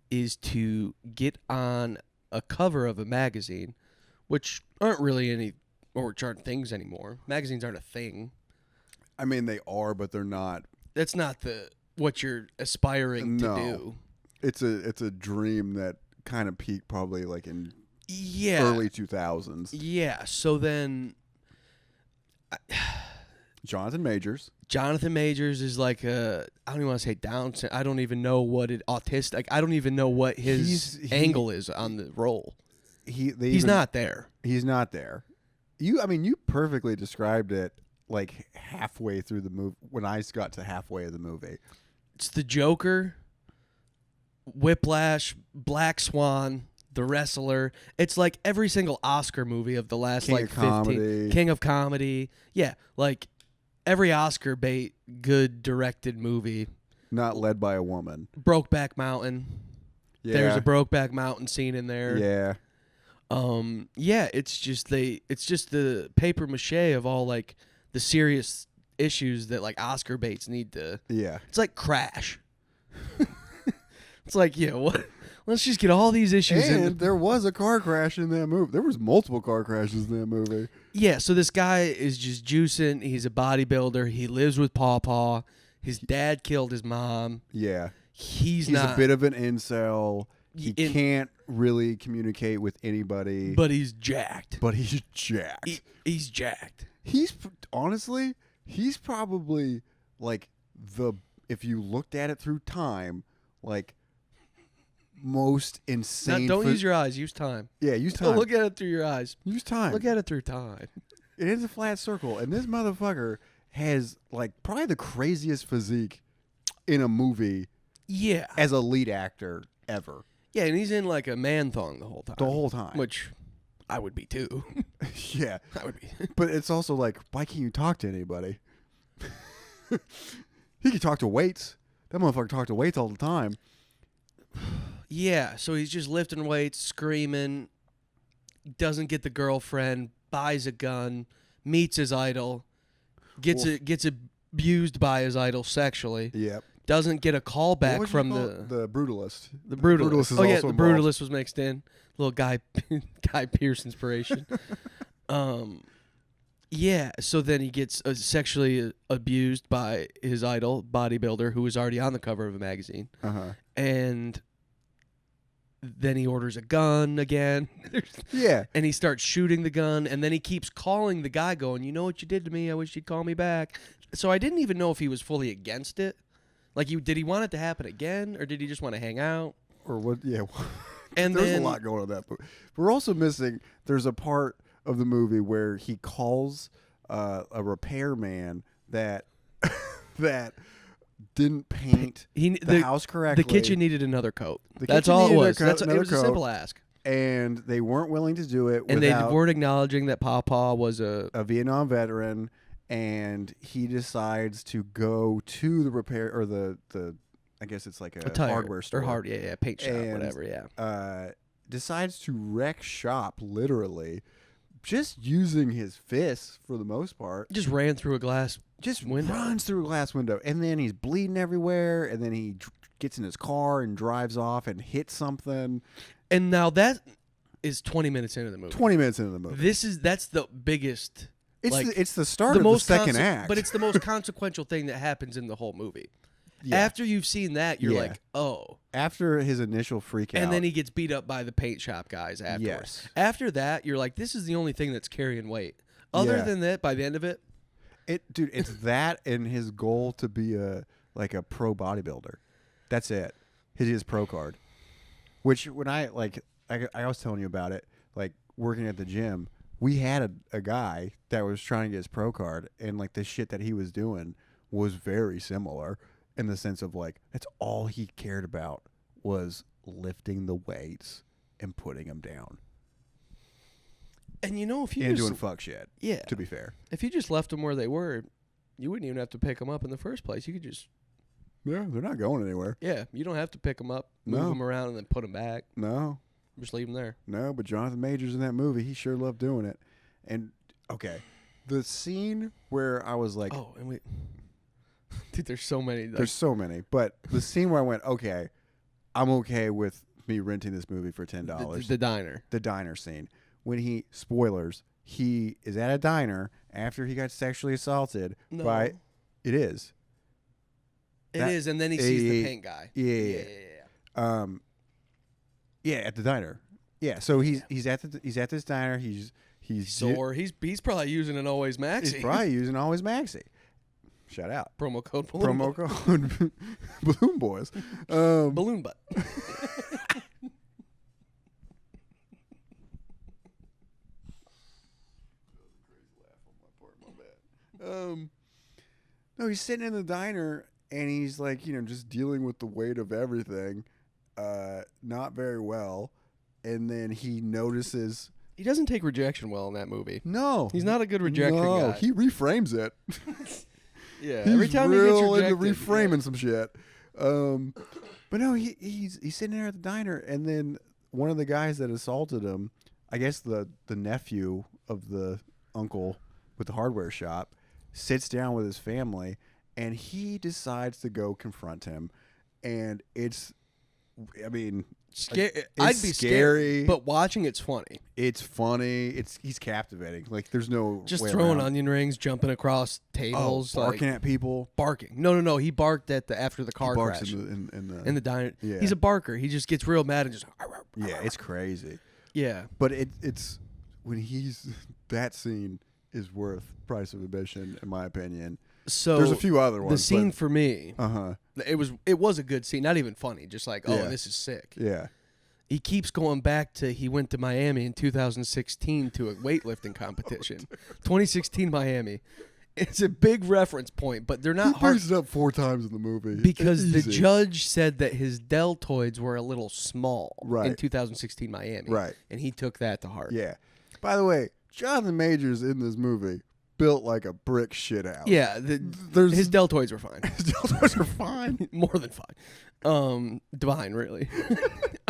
is to get on a cover of a magazine, which aren't really which aren't things anymore. Magazines aren't a thing. I mean, they are, but they're not. That's not what you're aspiring to do. It's a dream that kind of peaked probably like in early 2000s. Yeah. So then, Jonathan Majors is like I don't even want to say Down syndrome. I don't even know what autistic. I don't even know what his angle is on the role. He's not there. He's not there. You perfectly described it like halfway through the movie when I got to halfway of the movie. It's the Joker, Whiplash, Black Swan, The Wrestler. It's like every single Oscar movie of the last King of Comedy. King of Comedy. Yeah, like every Oscar bait, good directed movie. Not led by a woman. Brokeback Mountain. Yeah. There's a Brokeback Mountain scene in there. Yeah. Yeah, it's just the paper mache of all like the serious issues that like Oscar baits need to. Yeah. It's like Crash. It's like, yeah, what? Let's just get all these issues in. And there was a car crash in that movie. There was multiple car crashes in that movie. Yeah, so this guy is just juicing. He's a bodybuilder. He lives with Paw Paw. His dad killed his mom. Yeah. He's a bit of an incel. He In- can't really communicate with anybody. But he's jacked. But he's jacked. He's jacked. Honestly, he's probably like if you looked at it through time, like most insane. Now, don't use your eyes. Use time. Yeah, use time. Don't look at it through your eyes. Use time. Look at it through time. It is a flat circle, and this motherfucker has like probably the craziest physique in a movie. Yeah. As a lead actor ever. Yeah, and he's in like a man thong the whole time. The whole time. Which I would be too. Yeah. I would be. But it's also like, why can't you talk to anybody? He can talk to weights. That motherfucker talked to weights all the time. Yeah, so he's just lifting weights, screaming, doesn't get the girlfriend, buys a gun, meets his idol, gets abused by his idol sexually. Yep. Doesn't get a call back from the brutalist. The brutalist. Is oh yeah, also the involved. brutalist was mixed in. Little Guy Pearce inspiration. Yeah, so then he gets sexually abused by his idol, bodybuilder, who was already on the cover of a magazine. Uh-huh. And then he orders a gun again. Yeah. And he starts shooting the gun, and then he keeps calling the guy going, you know what you did to me? I wish you'd call me back. So I didn't even know if he was fully against it. Like, did he want it to happen again, or did he just want to hang out? Or what? Yeah. And there's then, a lot going on in that movie. We're also missing, there's a part of the movie where he calls a repairman that didn't paint the house correctly. The kitchen needed another coat. The That's kitchen all it needed was. It another was a coat. simple ask. And they weren't willing to do it And without they weren't acknowledging that Pawpaw was a Vietnam veteran, and he decides to go to the repair or the I guess it's like a hardware store or paint shop, and, whatever. Yeah, decides to wreck shop literally, just using his fists for the most part. just ran through a glass. Just window. runs through a glass window, and then he's bleeding everywhere, and then he gets in his car and drives off and hits something. And now that is 20 minutes into the movie. 20 minutes into the movie. That's the biggest. It's the start of the second act. But it's the most consequential thing that happens in the whole movie. Yeah. After you've seen that, you're like, oh. After his initial freak out. And then he gets beat up by the paint shop guys afterwards. Yes. After that, you're like, this is the only thing that's carrying weight. Other than that, by the end of it, it's that and his goal to be a pro bodybuilder. That's it. His pro card. Which when I was telling you about it, like working at the gym, we had a guy that was trying to get his pro card, and like the shit that he was doing was very similar in the sense of like that's all he cared about was lifting the weights and putting them down. And you know, if you and just, doing fuck shit. Yeah. To be fair. If you just left them where they were, you wouldn't even have to pick them up in the first place. You could just. Yeah, they're not going anywhere. Yeah, you don't have to pick them up, move them around, and then put them back. No. Just leave them there. No, but Jonathan Majors in that movie, he sure loved doing it. And, okay, the scene where I was like... Oh, and we... Dude, there's so many. There's so many. But the scene where I went, okay, I'm okay with me renting this movie for $10. The diner. The diner scene. When he... Spoilers. He is at a diner after he got sexually assaulted by... It is. It is, and then he sees the paint guy. Yeah. Yeah, at the diner. Yeah, so he's at this diner. He's sore. He's probably using an Always Maxi. He's probably using Always Maxi. Shout out. Promo code Balloon. Promo code Balloon Boys. Balloon Butt. No, he's sitting in the diner and he's like, just dealing with the weight of everything, not very well. And then he notices. He doesn't take rejection well in that movie. No. He's not a good rejection guy. He reframes it. Yeah, He's every time he real gets into rejected, reframing some shit. But no, he's sitting there at the diner, and then one of the guys that assaulted him, I guess the nephew of the uncle with the hardware shop, sits down with his family, and he decides to go confront him, and I mean, I'd be scary, scared, but watching it's funny. it's funny. He's captivating. Like there's no Just way throwing around. onion rings, jumping across tables, barking like, at people. barking. No. He barked after the car He barks crash in in the diner. Yeah. He's a barker. He just gets real mad and just. yeah, it's crazy. Yeah. But it's when he's that scene is worth price of admission in my opinion. So There's a few other ones. The scene for me, it was a good scene. Not even funny. Just like, oh, Yeah. this is sick. Yeah. He keeps going back to he went to Miami in 2016 to a weightlifting competition. 2016 Miami. It's a big reference point, but they're He not hard brings it up 4 times in the movie. because the Easy. judge said that his deltoids were a little small in Right. 2016 Miami. Right. And he took that to heart. Yeah. By the way, Jonathan Majors in this movie built like a brick shit house. Yeah, There's his deltoids were fine. his deltoids are fine. More than fine. Divine, really.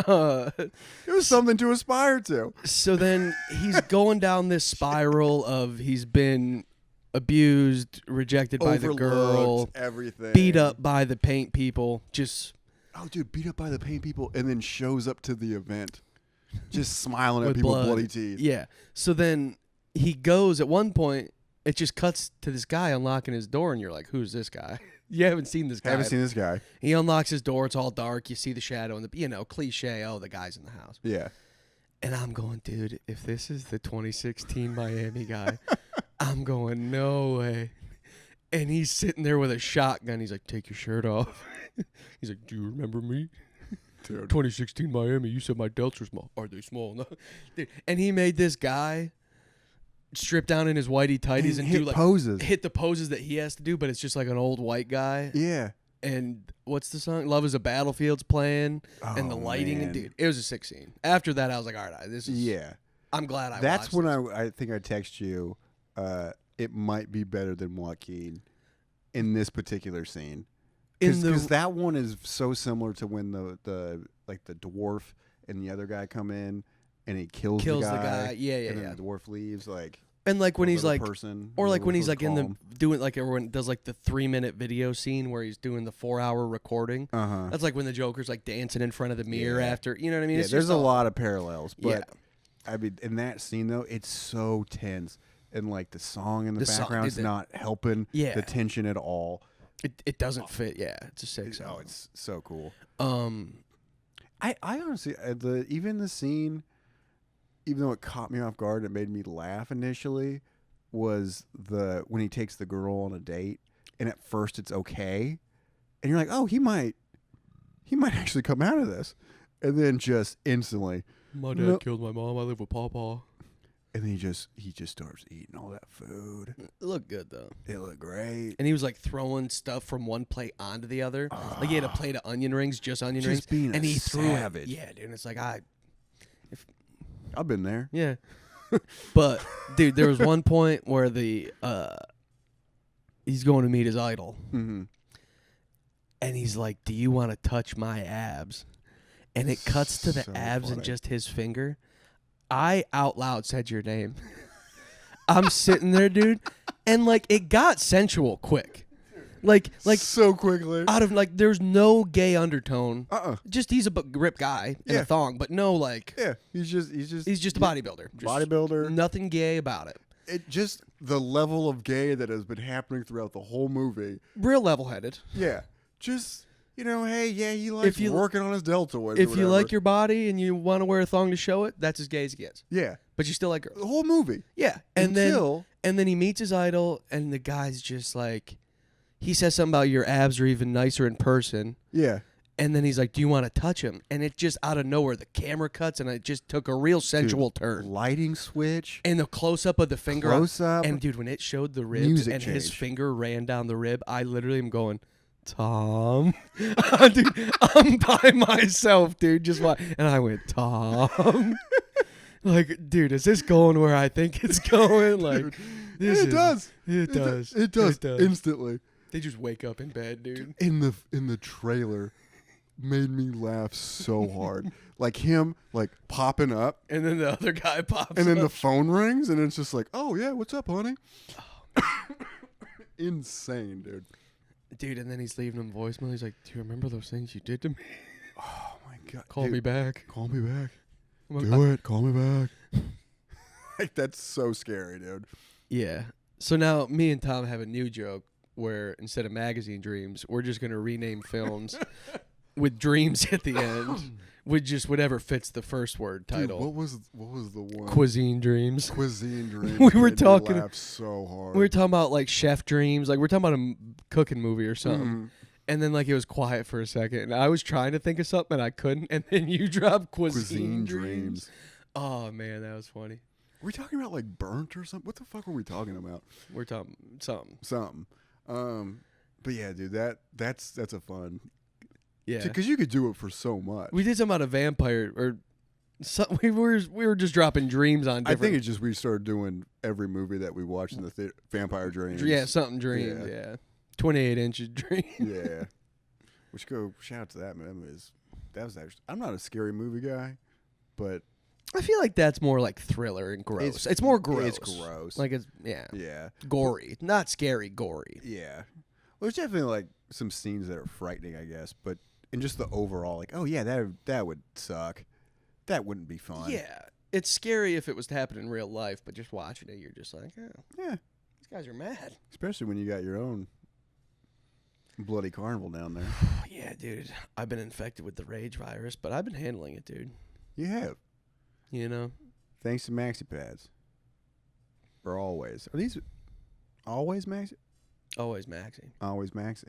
It was something to aspire to. So then he's going down this spiral of he's been abused, rejected by the girl, Overlooked, everything. beat up by the paint people. Just Oh, dude, beat up by the paint people, and then shows up to the event, just smiling at with people, blood. bloody teeth. Yeah. So then he goes at one point. It just cuts to this guy unlocking his door, and you're like, "Who's this guy?" You haven't seen this guy. Haven't seen this guy. He unlocks his door. It's all dark. You see the shadow and the cliche. Oh, the guy's in the house. Yeah. And I'm going, dude. If this is the 2016 Miami guy, I'm going, no way. And he's sitting there with a shotgun. He's like, take your shirt off. He's like, do you remember me? Dude. 2016 Miami. You said my delts were small. Are they small? No. Dude. And he made this guy strip down in his whitey tighties and hit do like poses. hit the poses that he has to do, but it's just like an old white guy. Yeah. And what's the song? Love is a Battlefield's playing, and the lighting, man. and dude, it was a sick scene. After that, I was like, all right, this is. Yeah. I'm glad I. That's watched when this. I think I text you. It might be better than Joaquin in this particular scene. Because that one is so similar to when the dwarf and the other guy come in and he kills the guy. Yeah, and then the dwarf leaves And like when a he's little like, person, or the like when dwarf he's goes like in the calm. doing like everyone does like the 3-minute video scene where he's doing the 4-hour recording. Uh-huh. That's like when the Joker's like dancing in front of the mirror Yeah. after. You know what I mean? Yeah, It's there's just a all- lot of parallels, but Yeah. I mean, in that scene though, it's so tense, and like the song in the, The song- background's the- not helping Yeah. the tension at all. It doesn't fit. Yeah, it's a sick song. Oh, it's so cool. I I honestly even the scene, even though it caught me off guard, it made me laugh initially. Was when he takes the girl on a date, and at first it's okay, and you're like, oh, he might actually come out of this, and then just instantly, my dad killed my mom. I live with Pawpaw. and then he just starts eating all that food. It looked good though. It looked great. And he was like throwing stuff from one plate onto the other. Like he had a plate of onion rings, just onion Just rings, being a and he threw it. savage. Yeah, dude. And it's like I've been there. yeah. But dude, there was one point where he's going to meet his idol, Mm-hmm. and he's like, "Do you want to touch my abs?" And it cuts to the So abs and funny. just his finger. I out loud said your name. I'm sitting there, dude, and like it got sensual quick, like so quickly. out of like there's no gay undertone. Just Just he's a ripped guy in Yeah. a thong, but no like yeah. He's just he's a bodybuilder. Just bodybuilder. Nothing gay about it. It just the level of gay that has been happening throughout the whole movie. Real level-headed. Yeah, just hey, yeah, he likes working on his deltoids. If you like your body and you want to wear a thong to show it, that's as gay as it gets. yeah, But you still like girls. the whole movie. Yeah, Until and then he meets his idol, and the guy's just like, he says something about your abs are even nicer in person. yeah, And then he's like, do you want to touch him? And it just out of nowhere, the camera cuts, and it just took a real sensual turn. lighting switch. And the close-up of the finger. Close-up. And, dude, when it showed the ribs Music and his change. finger ran down the rib, I literally am going, Tom. Dude, I'm by myself, dude. And I went, Tom. Like, dude, is this going where I think it's going? Like, Dude, this it is- does. It does. It does instantly. They just wake up in bed, dude. In the trailer, made me laugh so hard. Like him, like popping up, And then the other guy pops and then the up. phone rings, and it's just like, oh yeah, what's up, honey? Insane, dude. Dude, and then he's leaving him voicemail. He's like, do you remember those things you did to me? Oh my god, Call dude, me back. Call me back. I'm like, Do it. Call me back. Like that's so scary, dude. Yeah. So now me and Tom have a new joke where instead of magazine dreams, we're just going to rename films with dreams at the end with just whatever fits the first word title. Dude, what was the one? Cuisine dreams. Cuisine dream. We were made me talking- laugh so hard. We were talking about like chef dreams. Like we're talking about a cooking movie or something. Mhm. And then like it was quiet for a second. And I was trying to think of something and I couldn't. And then you dropped cuisine dreams. Oh, man, that was funny. Were we talking about like burnt or something? What the fuck were we talking about? We're talking something. Something. But yeah, dude, that's a fun. Yeah. Because you could do it for so much. We did something about a vampire or we were just dropping dreams on I different. think it's just we started doing every movie that we watched in the Vampire Dreams. Yeah, something dreams. Yeah. 28 inches dream. Yeah. Which shout out to that man. That was actually. I'm not a scary movie guy, but I feel like that's more like thriller and gross. It's more gross. It's gross. Like it's yeah. Yeah. Gory. Not scary, gory. Yeah. Well, there's definitely like some scenes that are frightening, I guess, but in just the overall, like, oh yeah, that would suck. That wouldn't be fun. Yeah. It's scary if it was to happen in real life, but just watching it, you're just like, oh, Yeah. these guys are mad. Especially when you got your own bloody carnival down there. Yeah, dude. I've been infected with the rage virus, but I've been handling it, dude. You have. You know? Thanks to Maxi pads. Or always. Are these always Maxi? Always Maxi. Always Maxi.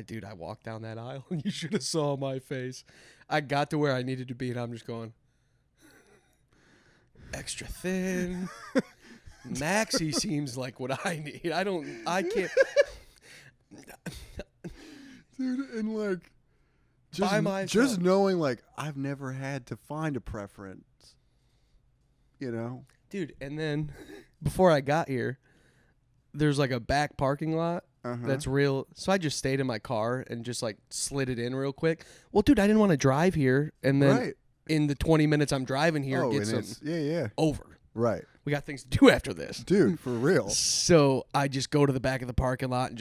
Dude, I walked down that aisle and you should have saw my face. I got to where I needed to be and I'm just going extra thin. Maxi seems like what I need. I can't. Dude, and like By myself. just knowing like I've never had to find a preference. You know? Dude, and then before I got here, there's like a back parking lot that's real. So I just stayed in my car and just like slid it in real quick. Well, dude, I didn't want to drive here and then Right. in the 20 minutes I'm driving here, Oh, get and some it's yeah. over. Right. We got things to do after this. Dude, for real. So I just go to the back of the parking lot and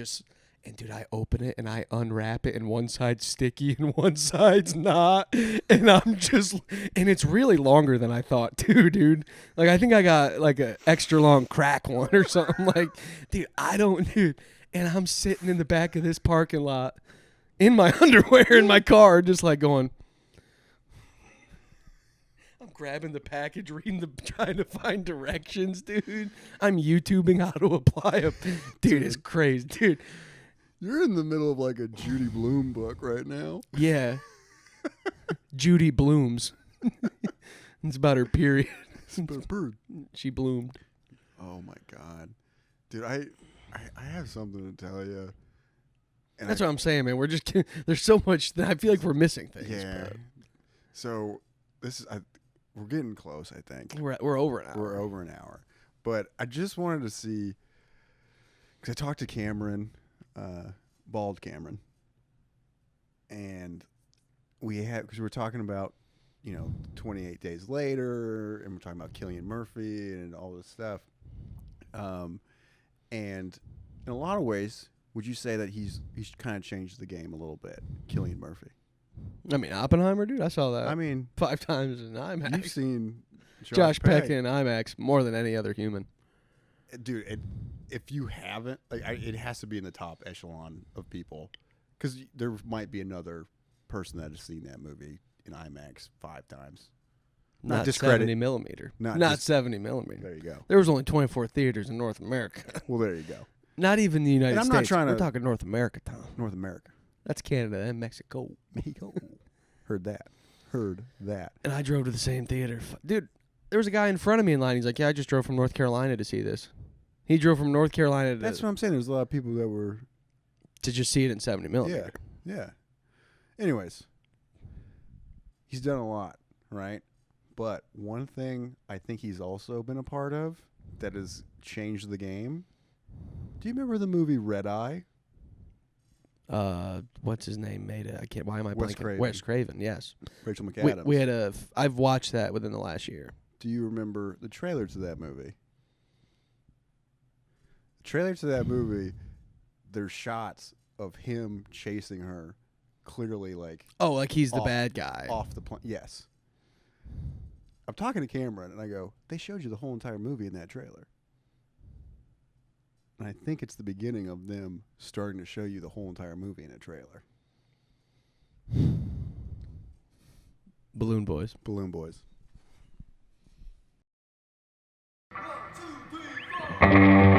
dude, I open it and I unwrap it and one side's sticky and one side's not. And and it's really longer than I thought too, dude. Like I think I got like an extra long crack one or something. Like, dude. And I'm sitting in the back of this parking lot in my underwear in my car, just like going. I'm grabbing the package, trying to find directions, dude. I'm YouTubing how to apply a. Dude, it's crazy, dude. You're in the middle of like a Judy Blume book right now. Yeah. Judy blooms. It's about her period. She bloomed. Oh my god. Dude, I have something to tell you. And That's what I'm saying, man. We're just there's so much that I feel like we're missing things. Yeah. Bro. So this is we're getting close, I think. We're over an hour. We're over an hour. But I just wanted to see, because I talked to Cameron, Bald Cameron, and because we're talking about, 28 Days Later, and we're talking about Cillian Murphy and all this stuff. And in a lot of ways, would you say that he's kind of changed the game a little bit, Cillian Murphy? I mean, Oppenheimer, dude. I saw that. I mean, 5 times in IMAX. you've seen Josh Peck in IMAX more than any other human. Dude, if you haven't, it has to be in the top echelon of people, because there might be another person that has seen that movie in IMAX 5 times. Not discredit- 70 millimeter. not Not dis- 70 millimeter. There you go. There was only 24 theaters in North America. Well, there you go. Not even the United And I'm States. not trying We're to- talking North America, Tom. North America. That's Canada and Mexico. Mexico. Heard that. And I drove to the same theater. Dude, there was a guy in front of me in line. He's like, yeah, I just drove from North Carolina to see this. He drove from North Carolina That's what I'm saying. There's a lot of people that were. to just see it in 70 millimeter. Yeah. Anyways, he's done a lot, right? But one thing I think he's also been a part of that has changed the game Do you remember the movie Red Eye? What's his name made it? I can't. Why am I Wes blanking? Craven. Wes Craven. Yes. Rachel We, McAdams. we had a. I've watched that within the last year. Do you remember the trailer to that movie? The trailer to that movie, there's shots of him chasing her, clearly like Oh, like he's the Off- bad guy. off the plane. Yes. I'm talking to Cameron and I go, they showed you the whole entire movie in that trailer. And I think it's the beginning of them starting to show you the whole entire movie in a trailer. Balloon Boys. Balloon Boys. One, two, 3, 4.